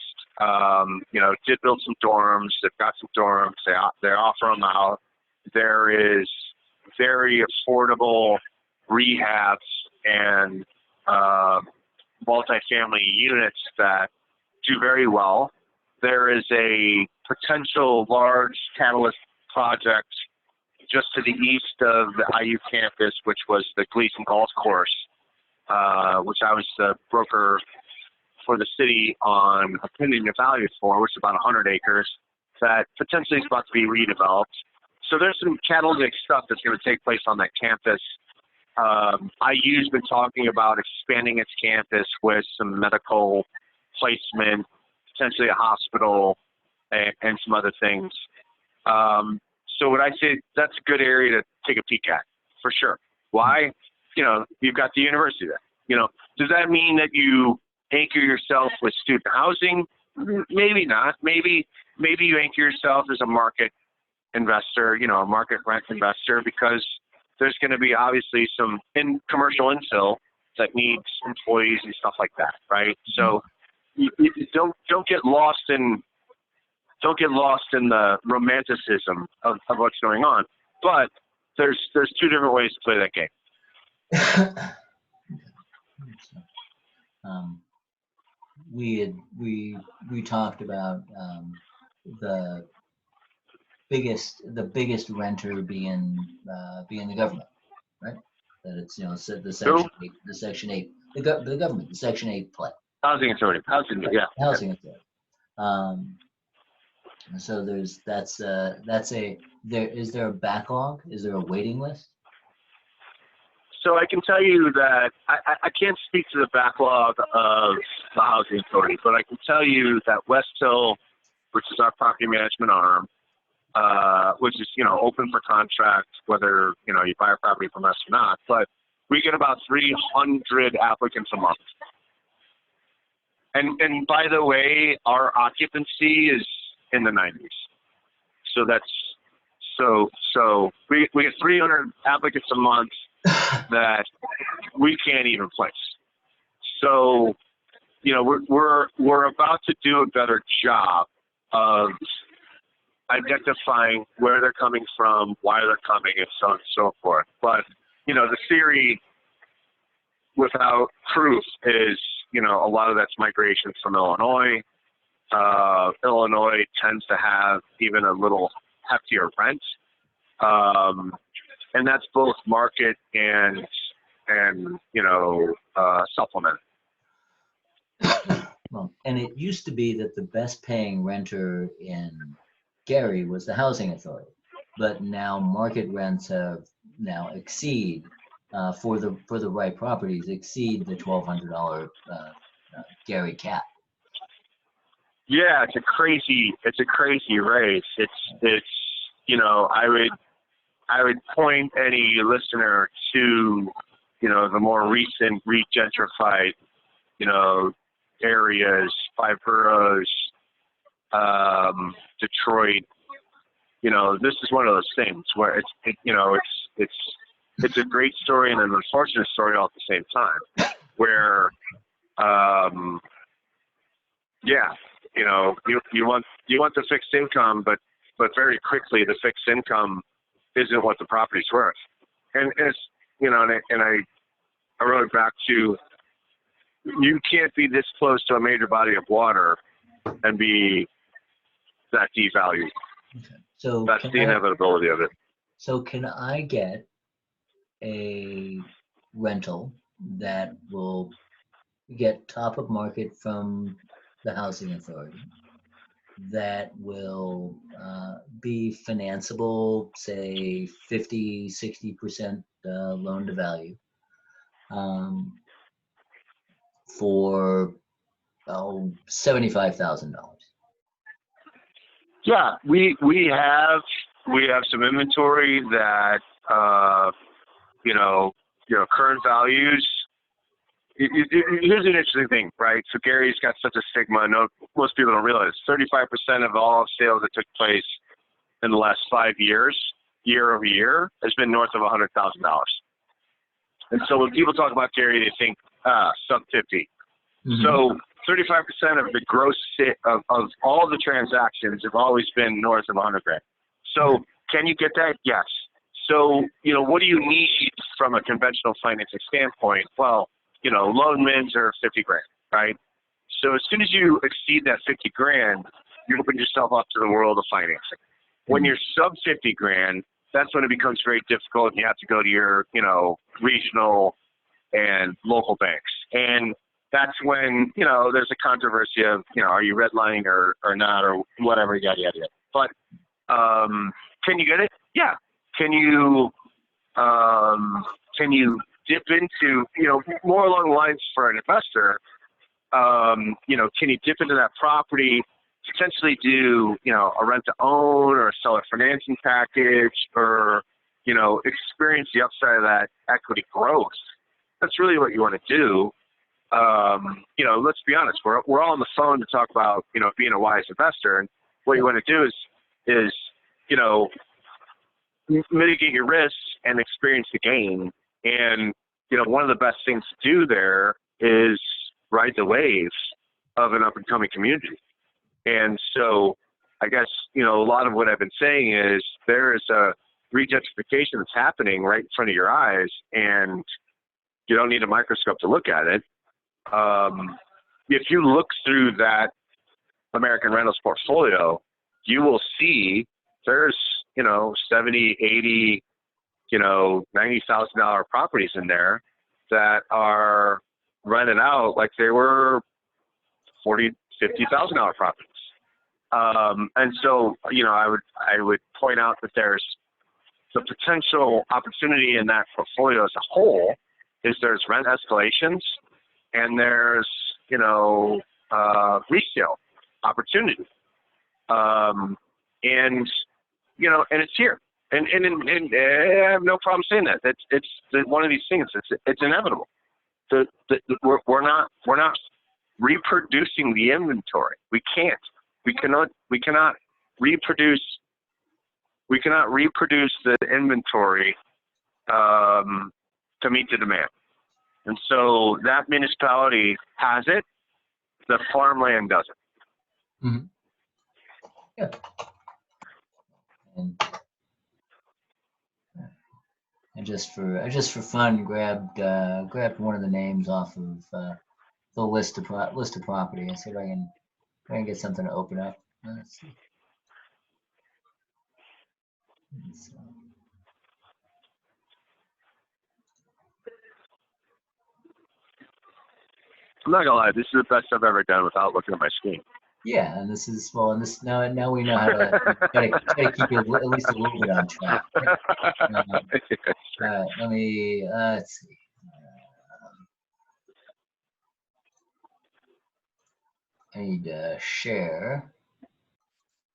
did build some dorms. They've got some dorms. They offer them out. There is very affordable rehabs and multifamily units that do very well. There is a potential large catalyst project just to the east of the IU campus, which was the Gleason Golf Course, which I was the broker for the city on opinion of value for, which is about 100 acres, that potentially is about to be redeveloped. So there's some catalytic stuff that's going to take place on that campus. IU's been talking about expanding its campus with some medical placement, potentially a hospital, and some other things. So what I say, that's a good area to take a peek at, for sure. Why? You've got the university there. Does that mean that you anchor yourself with student housing? Maybe not. Maybe you anchor yourself as a market investor, a market rent investor, because there's going to be obviously some commercial infill that needs employees and stuff like that, right? So you don't get lost in the romanticism of what's going on. But there's two different ways to play that game. We talked about the biggest renter being the government, right? That it's the Who? section 8 the government, the section 8 play, Housing authority. Housing. right? Yeah. Housing authority. So is there a backlog? Is there a waiting list? So I can tell you that I can't speak to the backlog of the housing authority, but I can tell you that West Hill, which is our property management arm, which is open for contract, whether you buy a property from us or not. But we get about 300 applicants a month. And by the way, our occupancy is in the 90s. So that's we get 300 applicants a month that we can't even place. So we're about to do a better job of identifying where they're coming from, why they're coming, and so on and so forth. But the theory without proof is a lot of that's migration from Illinois. Illinois tends to have even a little heftier rent, and that's both market and supplement. Well, and it used to be that the best paying renter in Gary was the housing authority, but now market rents have now exceed for the right properties exceed the $1,200 Gary cap. Yeah, it's a crazy race. It's I would point any listener to the more recent regentrified areas, 5 boroughs, Detroit. This is one of those things where it's a great story and an unfortunate story all at the same time. Where, you want the fixed income, but very quickly the fixed income isn't what the property's worth. And it's I wrote back to, you can't be this close to a major body of water and be that devalued. Okay. So that's the inevitability of it. So can I get a rental that will get top of market from the housing authority, that will be financeable, say 50-60% loan to value, for $75,000? Yeah, we have some inventory that current values. Here's an interesting thing, right? So Gary's got such a stigma. I know most people don't realize 35% of all sales that took place in the last 5 years, year over year, has been north of $100,000. And so when people talk about Gary, they think sub 50. Mm-hmm. So 35% of the gross of all the transactions have always been north of 100 grand. So can you get that? Yes. So what do you need from a conventional financing standpoint? Well, loan mins are 50 grand, right? So as soon as you exceed that 50 grand, you open yourself up to the world of financing. When you're sub 50 grand, that's when it becomes very difficult, and you have to go to your, regional and local banks. And that's when, there's a controversy of, are you redlining or not, or whatever, yada, yada, yada. But can you get it? Yeah. Can you dip into, more along the lines for an investor, can you dip into that property, potentially do, a rent to own or a seller financing package, or, experience the upside of that equity growth? That's really what you want to do. Let's be honest, we're all on the phone to talk about, being a wise investor. And what you want to do is, mitigate your risks and experience the gain. And, one of the best things to do there is ride the waves of an up and coming community. And so I guess, a lot of what I've been saying is there is a regentrification that's happening right in front of your eyes, and you don't need a microscope to look at it. If you look through that American Rentals portfolio, you will see there's, you know, 70, 80, you know, $90,000 properties in there that are rented out like they were $40,000, $50,000 properties. And so, you know, I would point out that there's the potential opportunity in that portfolio as a whole is there's rent escalations and there's, you know, resale opportunity. And, you know, and it's here. And I have no problem saying that. It's one of these things. It's inevitable. We're not reproducing the inventory. We can't. We cannot reproduce. We cannot reproduce the inventory to meet the demand. And so that municipality has it. The farmland doesn't. Mm-hmm. Yeah. And I just for fun grabbed one of the names off of the list of property and see if I can get something to open up. Let's see. So, I'm not gonna lie. This is the best I've ever done without looking at my screen. yeah, and this is well, and this now we know how to gotta keep you at least a little bit on track. All right, let me let's see. I need to share.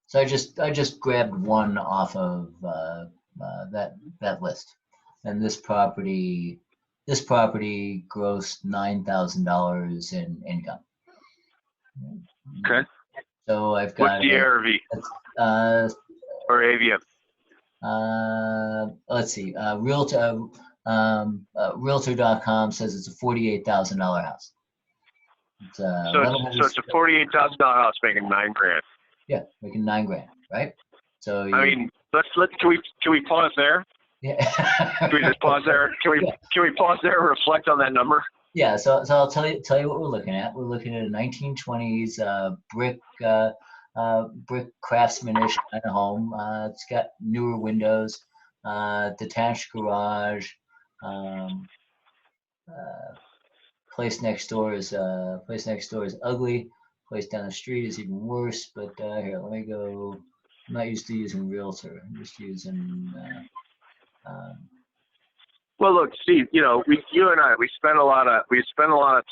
So I just grabbed one off of that list, and this property grossed $9,000 in income. Okay. So I've got what's the ARV or AVM? Let's see. Realtor.com says it's a $48,000 house. So it's a $48,000 house making $9,000. Yeah, making $9,000, right? So I mean, can we pause there? Yeah. Can we just pause there? Can we pause there and reflect on that number? Yeah. So I'll tell you what we're looking at. We're looking at a 1920s brick craftsmanish kind of home. It's got newer windows, detached garage. Place next door is ugly. Place down the street is even worse. But here, let me go. I'm not used to using Realtor. I'm just using. Well, look, Steve. You know, you and I, we spend a lot of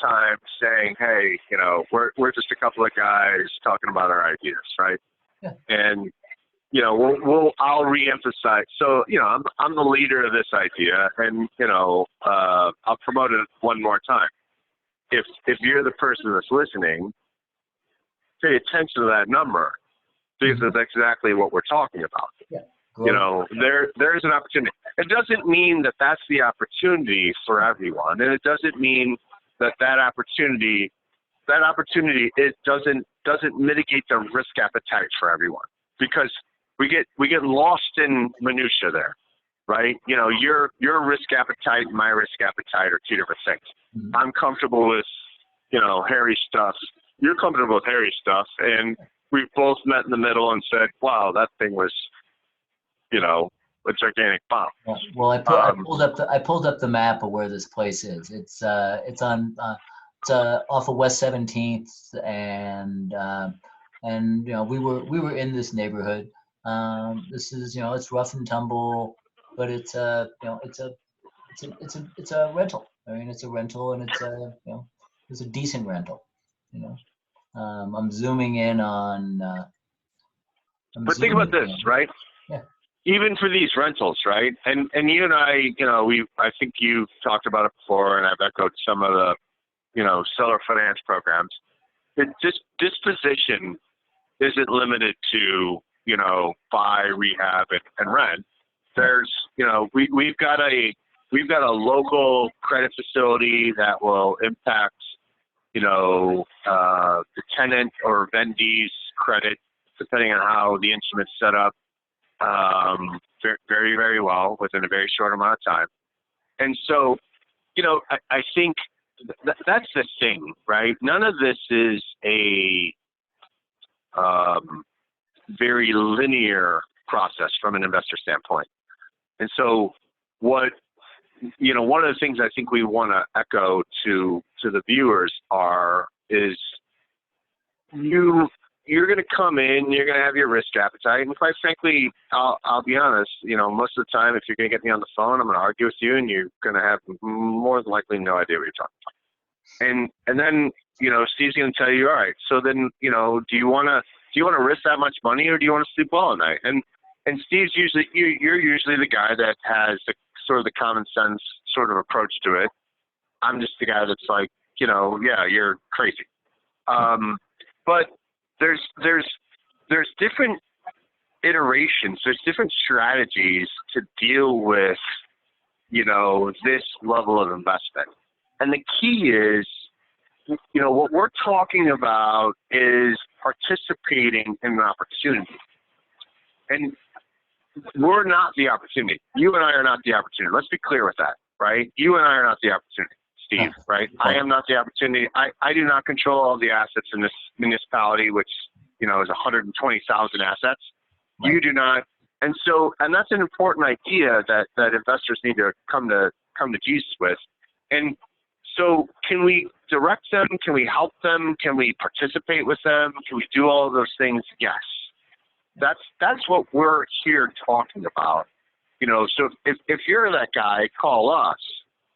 time saying, hey, you know, we're just a couple of guys talking about our ideas, right? Yeah. And you know, I'll reemphasize. So, you know, I'm the leader of this idea, and you know, I'll promote it one more time. If you're the person that's listening, pay attention to that number, because that's exactly what we're talking about. Yeah. You know, there's an opportunity. It doesn't mean that that's the opportunity for everyone, and it doesn't mean that opportunity it doesn't mitigate the risk appetite for everyone, because we get lost in minutia there, right? You know, your risk appetite and my risk appetite are two different things. Mm-hmm. I'm comfortable with, you know, hairy stuff. You're comfortable with hairy stuff, and we both met in the middle and said, "Wow, that thing was, you know, a gigantic bomb." Well, I pulled up the map of where this place is. It's on off of West 17th, and you know, we were in this neighborhood. This is, you know, it's rough and tumble, but it's a rental. I mean, it's a rental, and it's a decent rental. You know, I'm zooming in on. But think about this, right? Yeah. Even for these rentals, right? And you and I, you know, I think you've talked about it before, and I've echoed some of the, you know, seller finance programs. Disposition isn't limited to, you know, buy, rehab, and rent. There's, you know, we've got a local credit facility that will impact, you know, the tenant or vendee's credit, depending on how the instrument's set up, very, very well within a very short amount of time. And so, you know, I think that's the thing, right? None of this is very linear process from an investor standpoint. And so one of the things I think we want to echo to the viewers is you're going to come in, you're going to have your risk appetite, and quite frankly, I'll be honest, most of the time, if you're going to get me on the phone, I'm going to argue with you, and you're going to have more than likely no idea what you're talking about. And then Steve's going to tell you, all right, so then do you want to risk that much money, or do you want to sleep well at night? And Steve's you're usually the guy that has the common sense sort of approach to it. I'm just the guy that's like, yeah, you're crazy. But there's different iterations, there's different strategies to deal with, this level of investment. And the key is, what we're talking about is participating in an opportunity. And we're not the opportunity. You and I are not the opportunity. Let's be clear with that, right? You and I are not the opportunity, Steve, right? I am not the opportunity. I do not control all the assets in this municipality, which, is 120,000 assets. Right. You do not. And that's an important idea that investors need to come to Jesus with. And so can we direct them? Can we help them? Can we participate with them? Can we do all of those things? Yes. That's what we're here talking about. So if you're that guy, call us.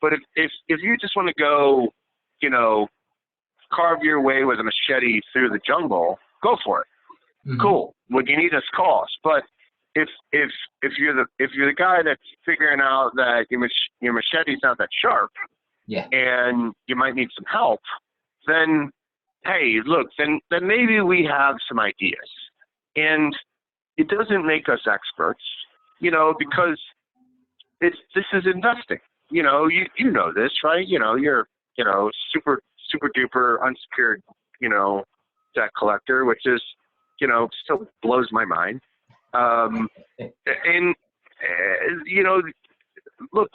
But if you just want to go, carve your way with a machete through the jungle, go for it. Mm-hmm. Cool. When you need us, call us. But if you're the guy that's figuring out that your machete's not that sharp, yeah, and you might need some help, then hey, look, then maybe we have some ideas. And it doesn't make us experts, because this is investing. You know this, right? You're super duper unsecured, debt collector, which is, still blows my mind. Look,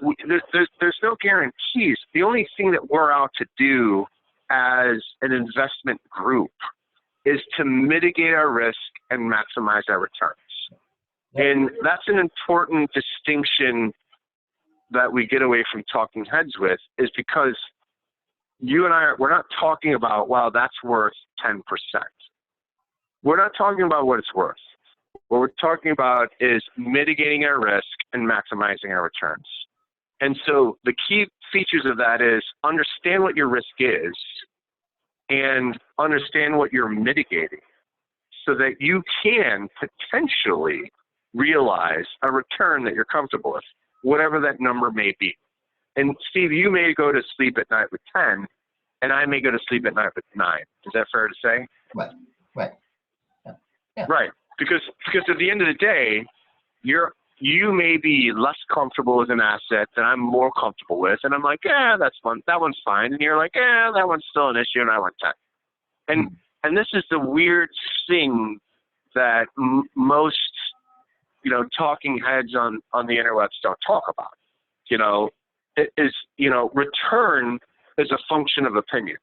there's no guarantees. The only thing that we're out to do as an investment group is to mitigate our risk and maximize our returns. And that's an important distinction that we get away from talking heads with, is because you and we're not talking about, wow, that's worth 10%. We're not talking about what it's worth. What we're talking about is mitigating our risk and maximizing our returns. And so the key features of that is understand what your risk is and understand what you're mitigating, so that you can potentially realize a return that you're comfortable with, whatever that number may be. And Steve, you may go to sleep at night with 10, and I may go to sleep at night with 9. Is that fair to say? Right. Yeah. Right. Because at the end of the day, you may be less comfortable with an asset than I'm more comfortable with, and I'm like, yeah, that's fun. That one's fine. And you're like, yeah, that one's still an issue, and I want 10. And this is the weird thing that most, talking heads on the interwebs don't talk about. Return is a function of opinion.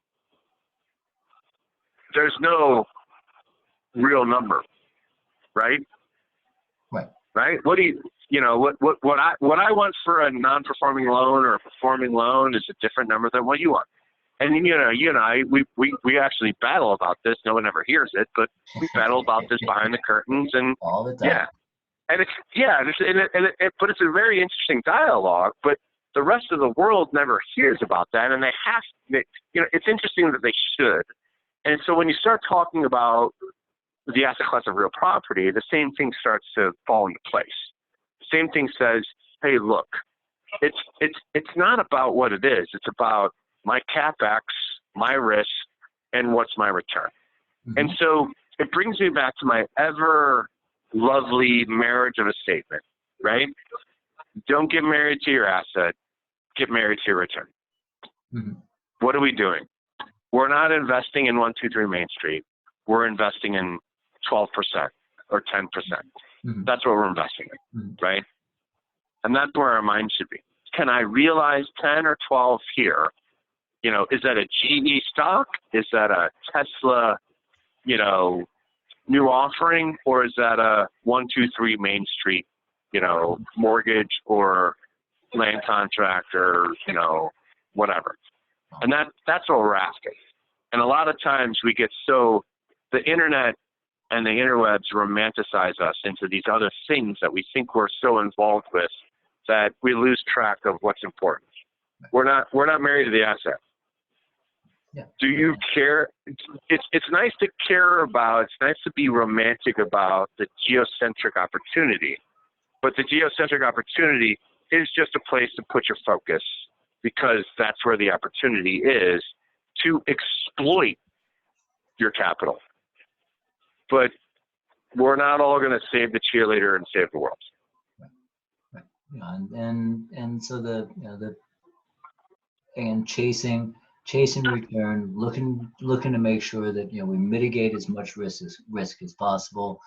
There's no real number, right? Right. What do what I want for a non-performing loan or a performing loan is a different number than what you want. And you and I, we actually battle about this. No one ever hears it, but we battle about this behind the curtains, and all the time. Yeah, and but it's a very interesting dialogue. But the rest of the world never hears about that, and it's interesting that they should. And so when you start talking about the asset class of real property, the same thing starts to fall into place. The same thing says, hey, look, it's not about what it is. It's about my CapEx, my risk, and what's my return. Mm-hmm. And so it brings me back to my ever lovely marriage of a statement, right? Don't get married to your asset, get married to your return. Mm-hmm. What are we doing? We're not investing in 123 Main Street. We're investing in 12% or 10%. Mm-hmm. That's what we're investing in, mm-hmm. right? And that's where our mind should be. Can I realize 10 or 12 here? Is that a GE stock? Is that a Tesla, new offering, or is that a 123 Main Street, mortgage or land contract or, whatever? And that's what we're asking. And a lot of times we get the internet and the interwebs romanticize us into these other things that we think we're so involved with that we lose track of what's important. We're not married to the asset. Yeah. Do you care? It's nice to care about, it's nice to be romantic about the geocentric opportunity, but the geocentric opportunity is just a place to put your focus because that's where the opportunity is to exploit your capital. But we're not all going to save the cheerleader and save the world. Right. And so chasing return, looking to make sure that we mitigate as much risk as possible.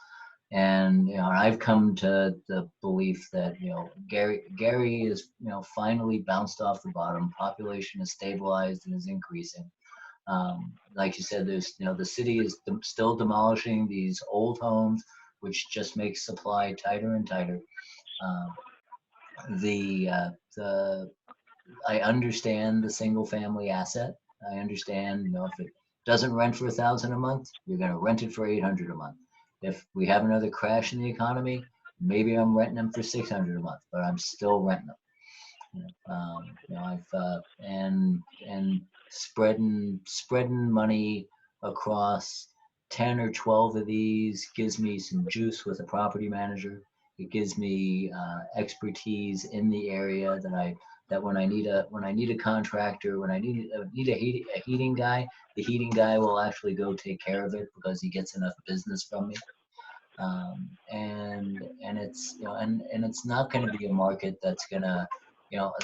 And I've come to the belief that Gary is finally bounced off the bottom. Population is stabilized and is increasing. Like you said, there's the city is still demolishing these old homes, which just makes supply tighter and tighter. I understand the single family asset. I understand if it doesn't rent for $1,000 a month, you're going to rent it for $800 a month. If we have another crash in the economy, maybe I'm renting them for $600 a month, but I'm still renting them. And spreading money across 10 or 12 of these gives me some juice with a property manager. It gives me expertise in the area that when I need a contractor, when I need a heating guy, the heating guy will actually go take care of it because he gets enough business from me. And it's and it's not going to be a market that's gonna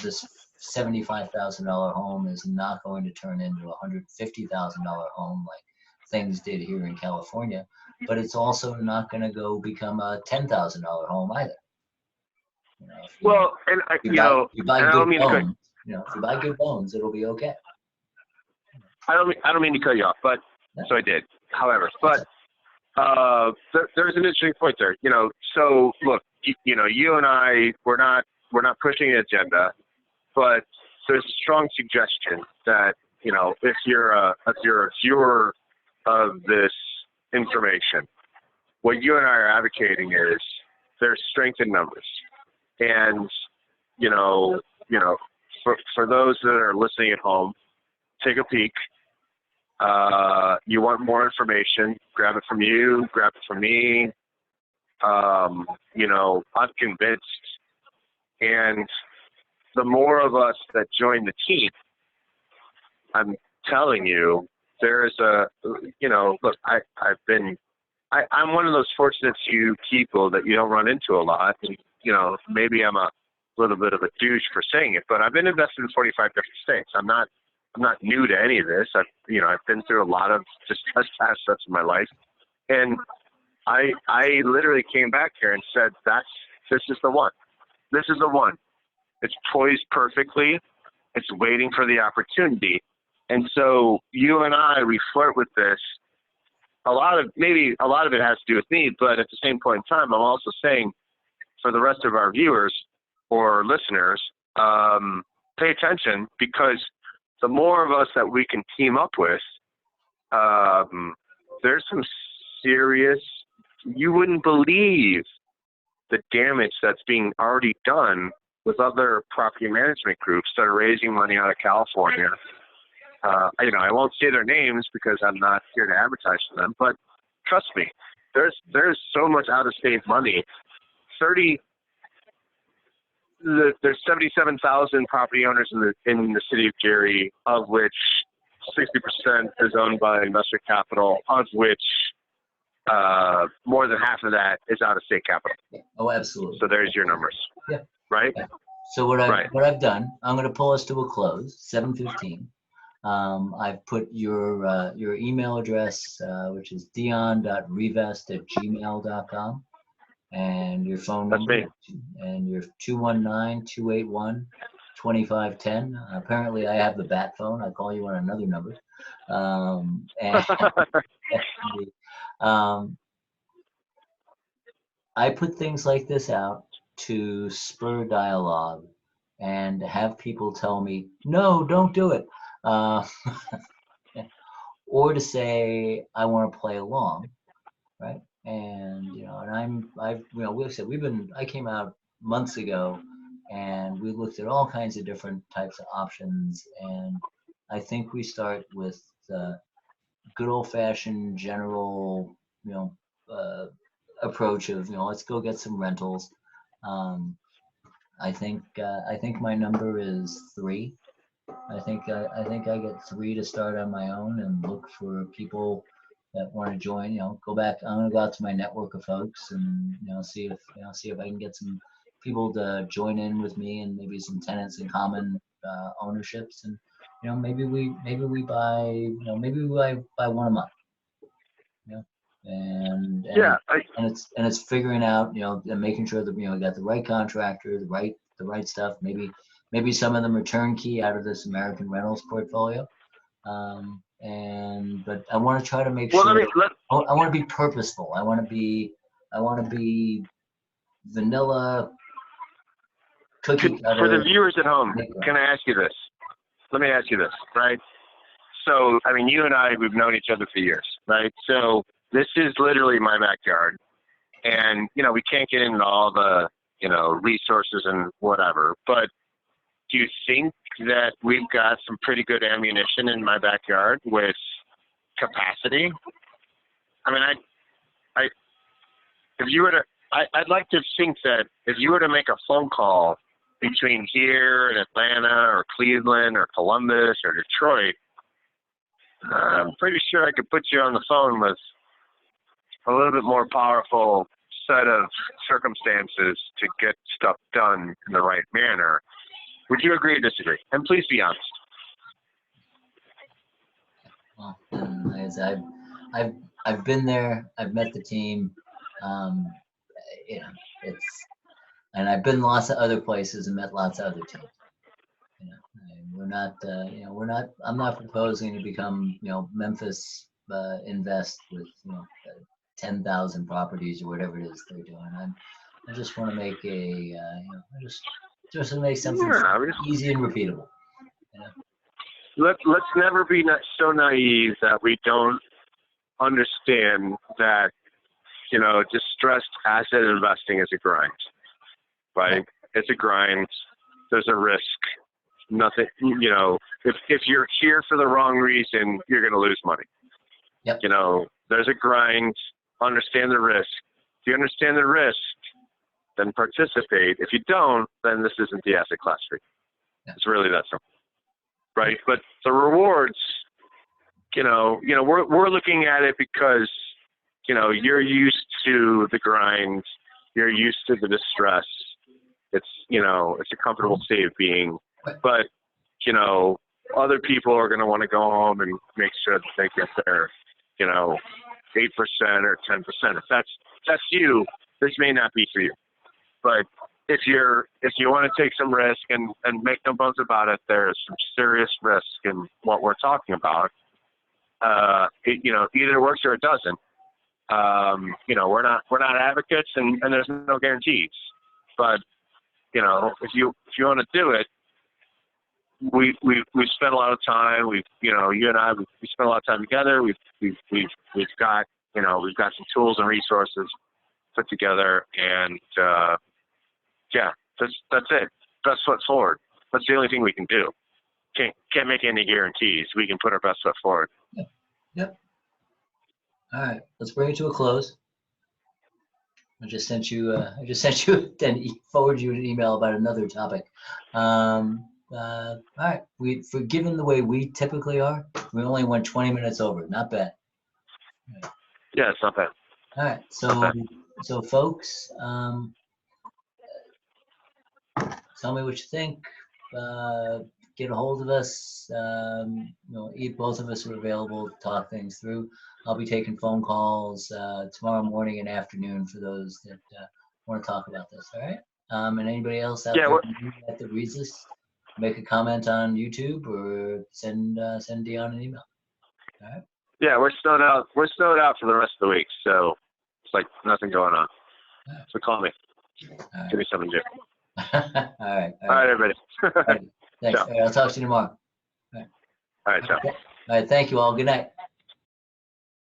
this $75,000 home is not going to turn into a $150,000 home like things did here in California, but it's also not going to go become a $10,000 home either. If you buy good bones, if you buy good bones, it'll be okay. I don't mean to cut you off, but so I did. However, but there's an interesting point there. So look, you and I, we're not pushing an agenda, but there's a strong suggestion that if you're a viewer of this information, what you and I are advocating is there's strength in numbers. And, for those that are listening at home, take a peek. You want more information, grab it from you, grab it from me. I'm convinced. And the more of us that join the team, I'm telling you, there's look, I'm one of those fortunate few people that you don't run into a lot. And, maybe I'm a little bit of a douche for saying it, but I've been invested in 45 different states. I'm not new to any of this. I've been through a lot of just assets in my life. And I literally came back here and said, this is the one. This is the one. It's poised perfectly. It's waiting for the opportunity. And so you and I, we flirt with this. A lot of it has to do with me, but at the same point in time, I'm also saying for the rest of our viewers or listeners, pay attention, because the more of us that we can team up with, there's some serious, you wouldn't believe the damage that's being already done with other property management groups that are raising money out of California. I won't say their names because I'm not here to advertise for them, but trust me, there's so much out-of-state money. There's 77,000 property owners in the city of Gary, of which 60% is owned by investor capital, of which more than half of that is out-of-state capital. Oh, absolutely. So there's your numbers. Yeah. Right? Yeah. So what I've done, I'm going to pull us to a close, 7:15. I've put your email address, which is dion.revest@gmail.com, and your phone number, and your 219-281-2510. Apparently, I have the bat phone. I call you on another number. I put things like this out to spur dialogue and have people tell me, no, don't do it. Uh, or to say, I want to play along, right? And, and we've said, I came out months ago and we looked at all kinds of different types of options. And I think we start with the good old fashioned general, you know, uh, approach of, let's go get some rentals. Um, I think my number is three. I think I get three to start on my own and look for people that want to join. Go back. I'm gonna go out to my network of folks and see if I can get some people to join in with me and maybe some tenants in common ownerships and maybe we buy buy one a month. You know, and and Yeah, it, and it's figuring out and making sure that we got the right contractor, the right stuff. Maybe some of them are turnkey out of this American Rentals portfolio. But I want to try to make well, sure let I want to be purposeful. I want to be vanilla cookie for the cutter. viewers at home, can I ask you this? Let me ask you this, right? So, I mean, you and I, we've known each other for years, right? So this is literally my backyard. And, we can't get into all the, resources and whatever. But do you think that we've got some pretty good ammunition in my backyard with capacity? I mean, if you were to, I'd like to think that if you were to make a phone call between here and Atlanta or Cleveland or Columbus or Detroit, I'm pretty sure I could put you on the phone with a little bit more powerful set of circumstances to get stuff done in the right manner. Would you agree or disagree? And please be honest. Well, like I said, I've been there. I've met the team. Um, it's and I've been lots of other places and met lots of other teams. And we're not. I'm not proposing to become, Memphis Invest with 10,000 properties or whatever it is they're doing. I just want to make just to make something Yeah, easy and repeatable. let's never be so naive that we don't understand that distressed asset investing is a grind, right? It's a grind. There's a risk. Nothing, if you're here for the wrong reason, you're going to lose money. Yep. There's a grind. Understand the risk. If you understand the risk, then participate. If you don't, then this isn't the asset class for you. Yeah. It's really that simple, right? But the rewards, we're looking at it because, you're used to the grind. You're used to the distress. It's a comfortable state of being. But, other people are going to want to go home and make sure that they get their, 8% or 10%. If that's you, this may not be for you. But if you want to take some risk and make no bones about it, there's some serious risk in what we're talking about. Either works or it doesn't. We're not advocates and there's no guarantees. But if you want to do it, we've spent a lot of time. You and I we spent a lot of time together. We've got some tools and resources put together, and that's it. Best foot forward. That's the only thing we can do. Can't make any guarantees. We can put our best foot forward. Yep. All right, let's bring it to a close. I just sent you then forward you an email about another topic. All right, given the way we typically are, we only went 20 minutes over. Not bad. Right. Yeah, it's not bad. All right, so folks, tell me what you think. Get a hold of us. Both of us are available to talk things through. I'll be taking phone calls tomorrow morning and afternoon for those that want to talk about this. All right. And anybody else out there that reads this, make a comment on YouTube or send Dion an email. All right. Yeah, we're snowed out. We're snowed out for the rest of the week, so it's like nothing going on. So call me. All Give me something to do. right. All right. All right, everybody. All right. Thanks. Ciao. All right, I'll talk to you tomorrow. All right. All right, ciao. All right. Thank you all. Good night.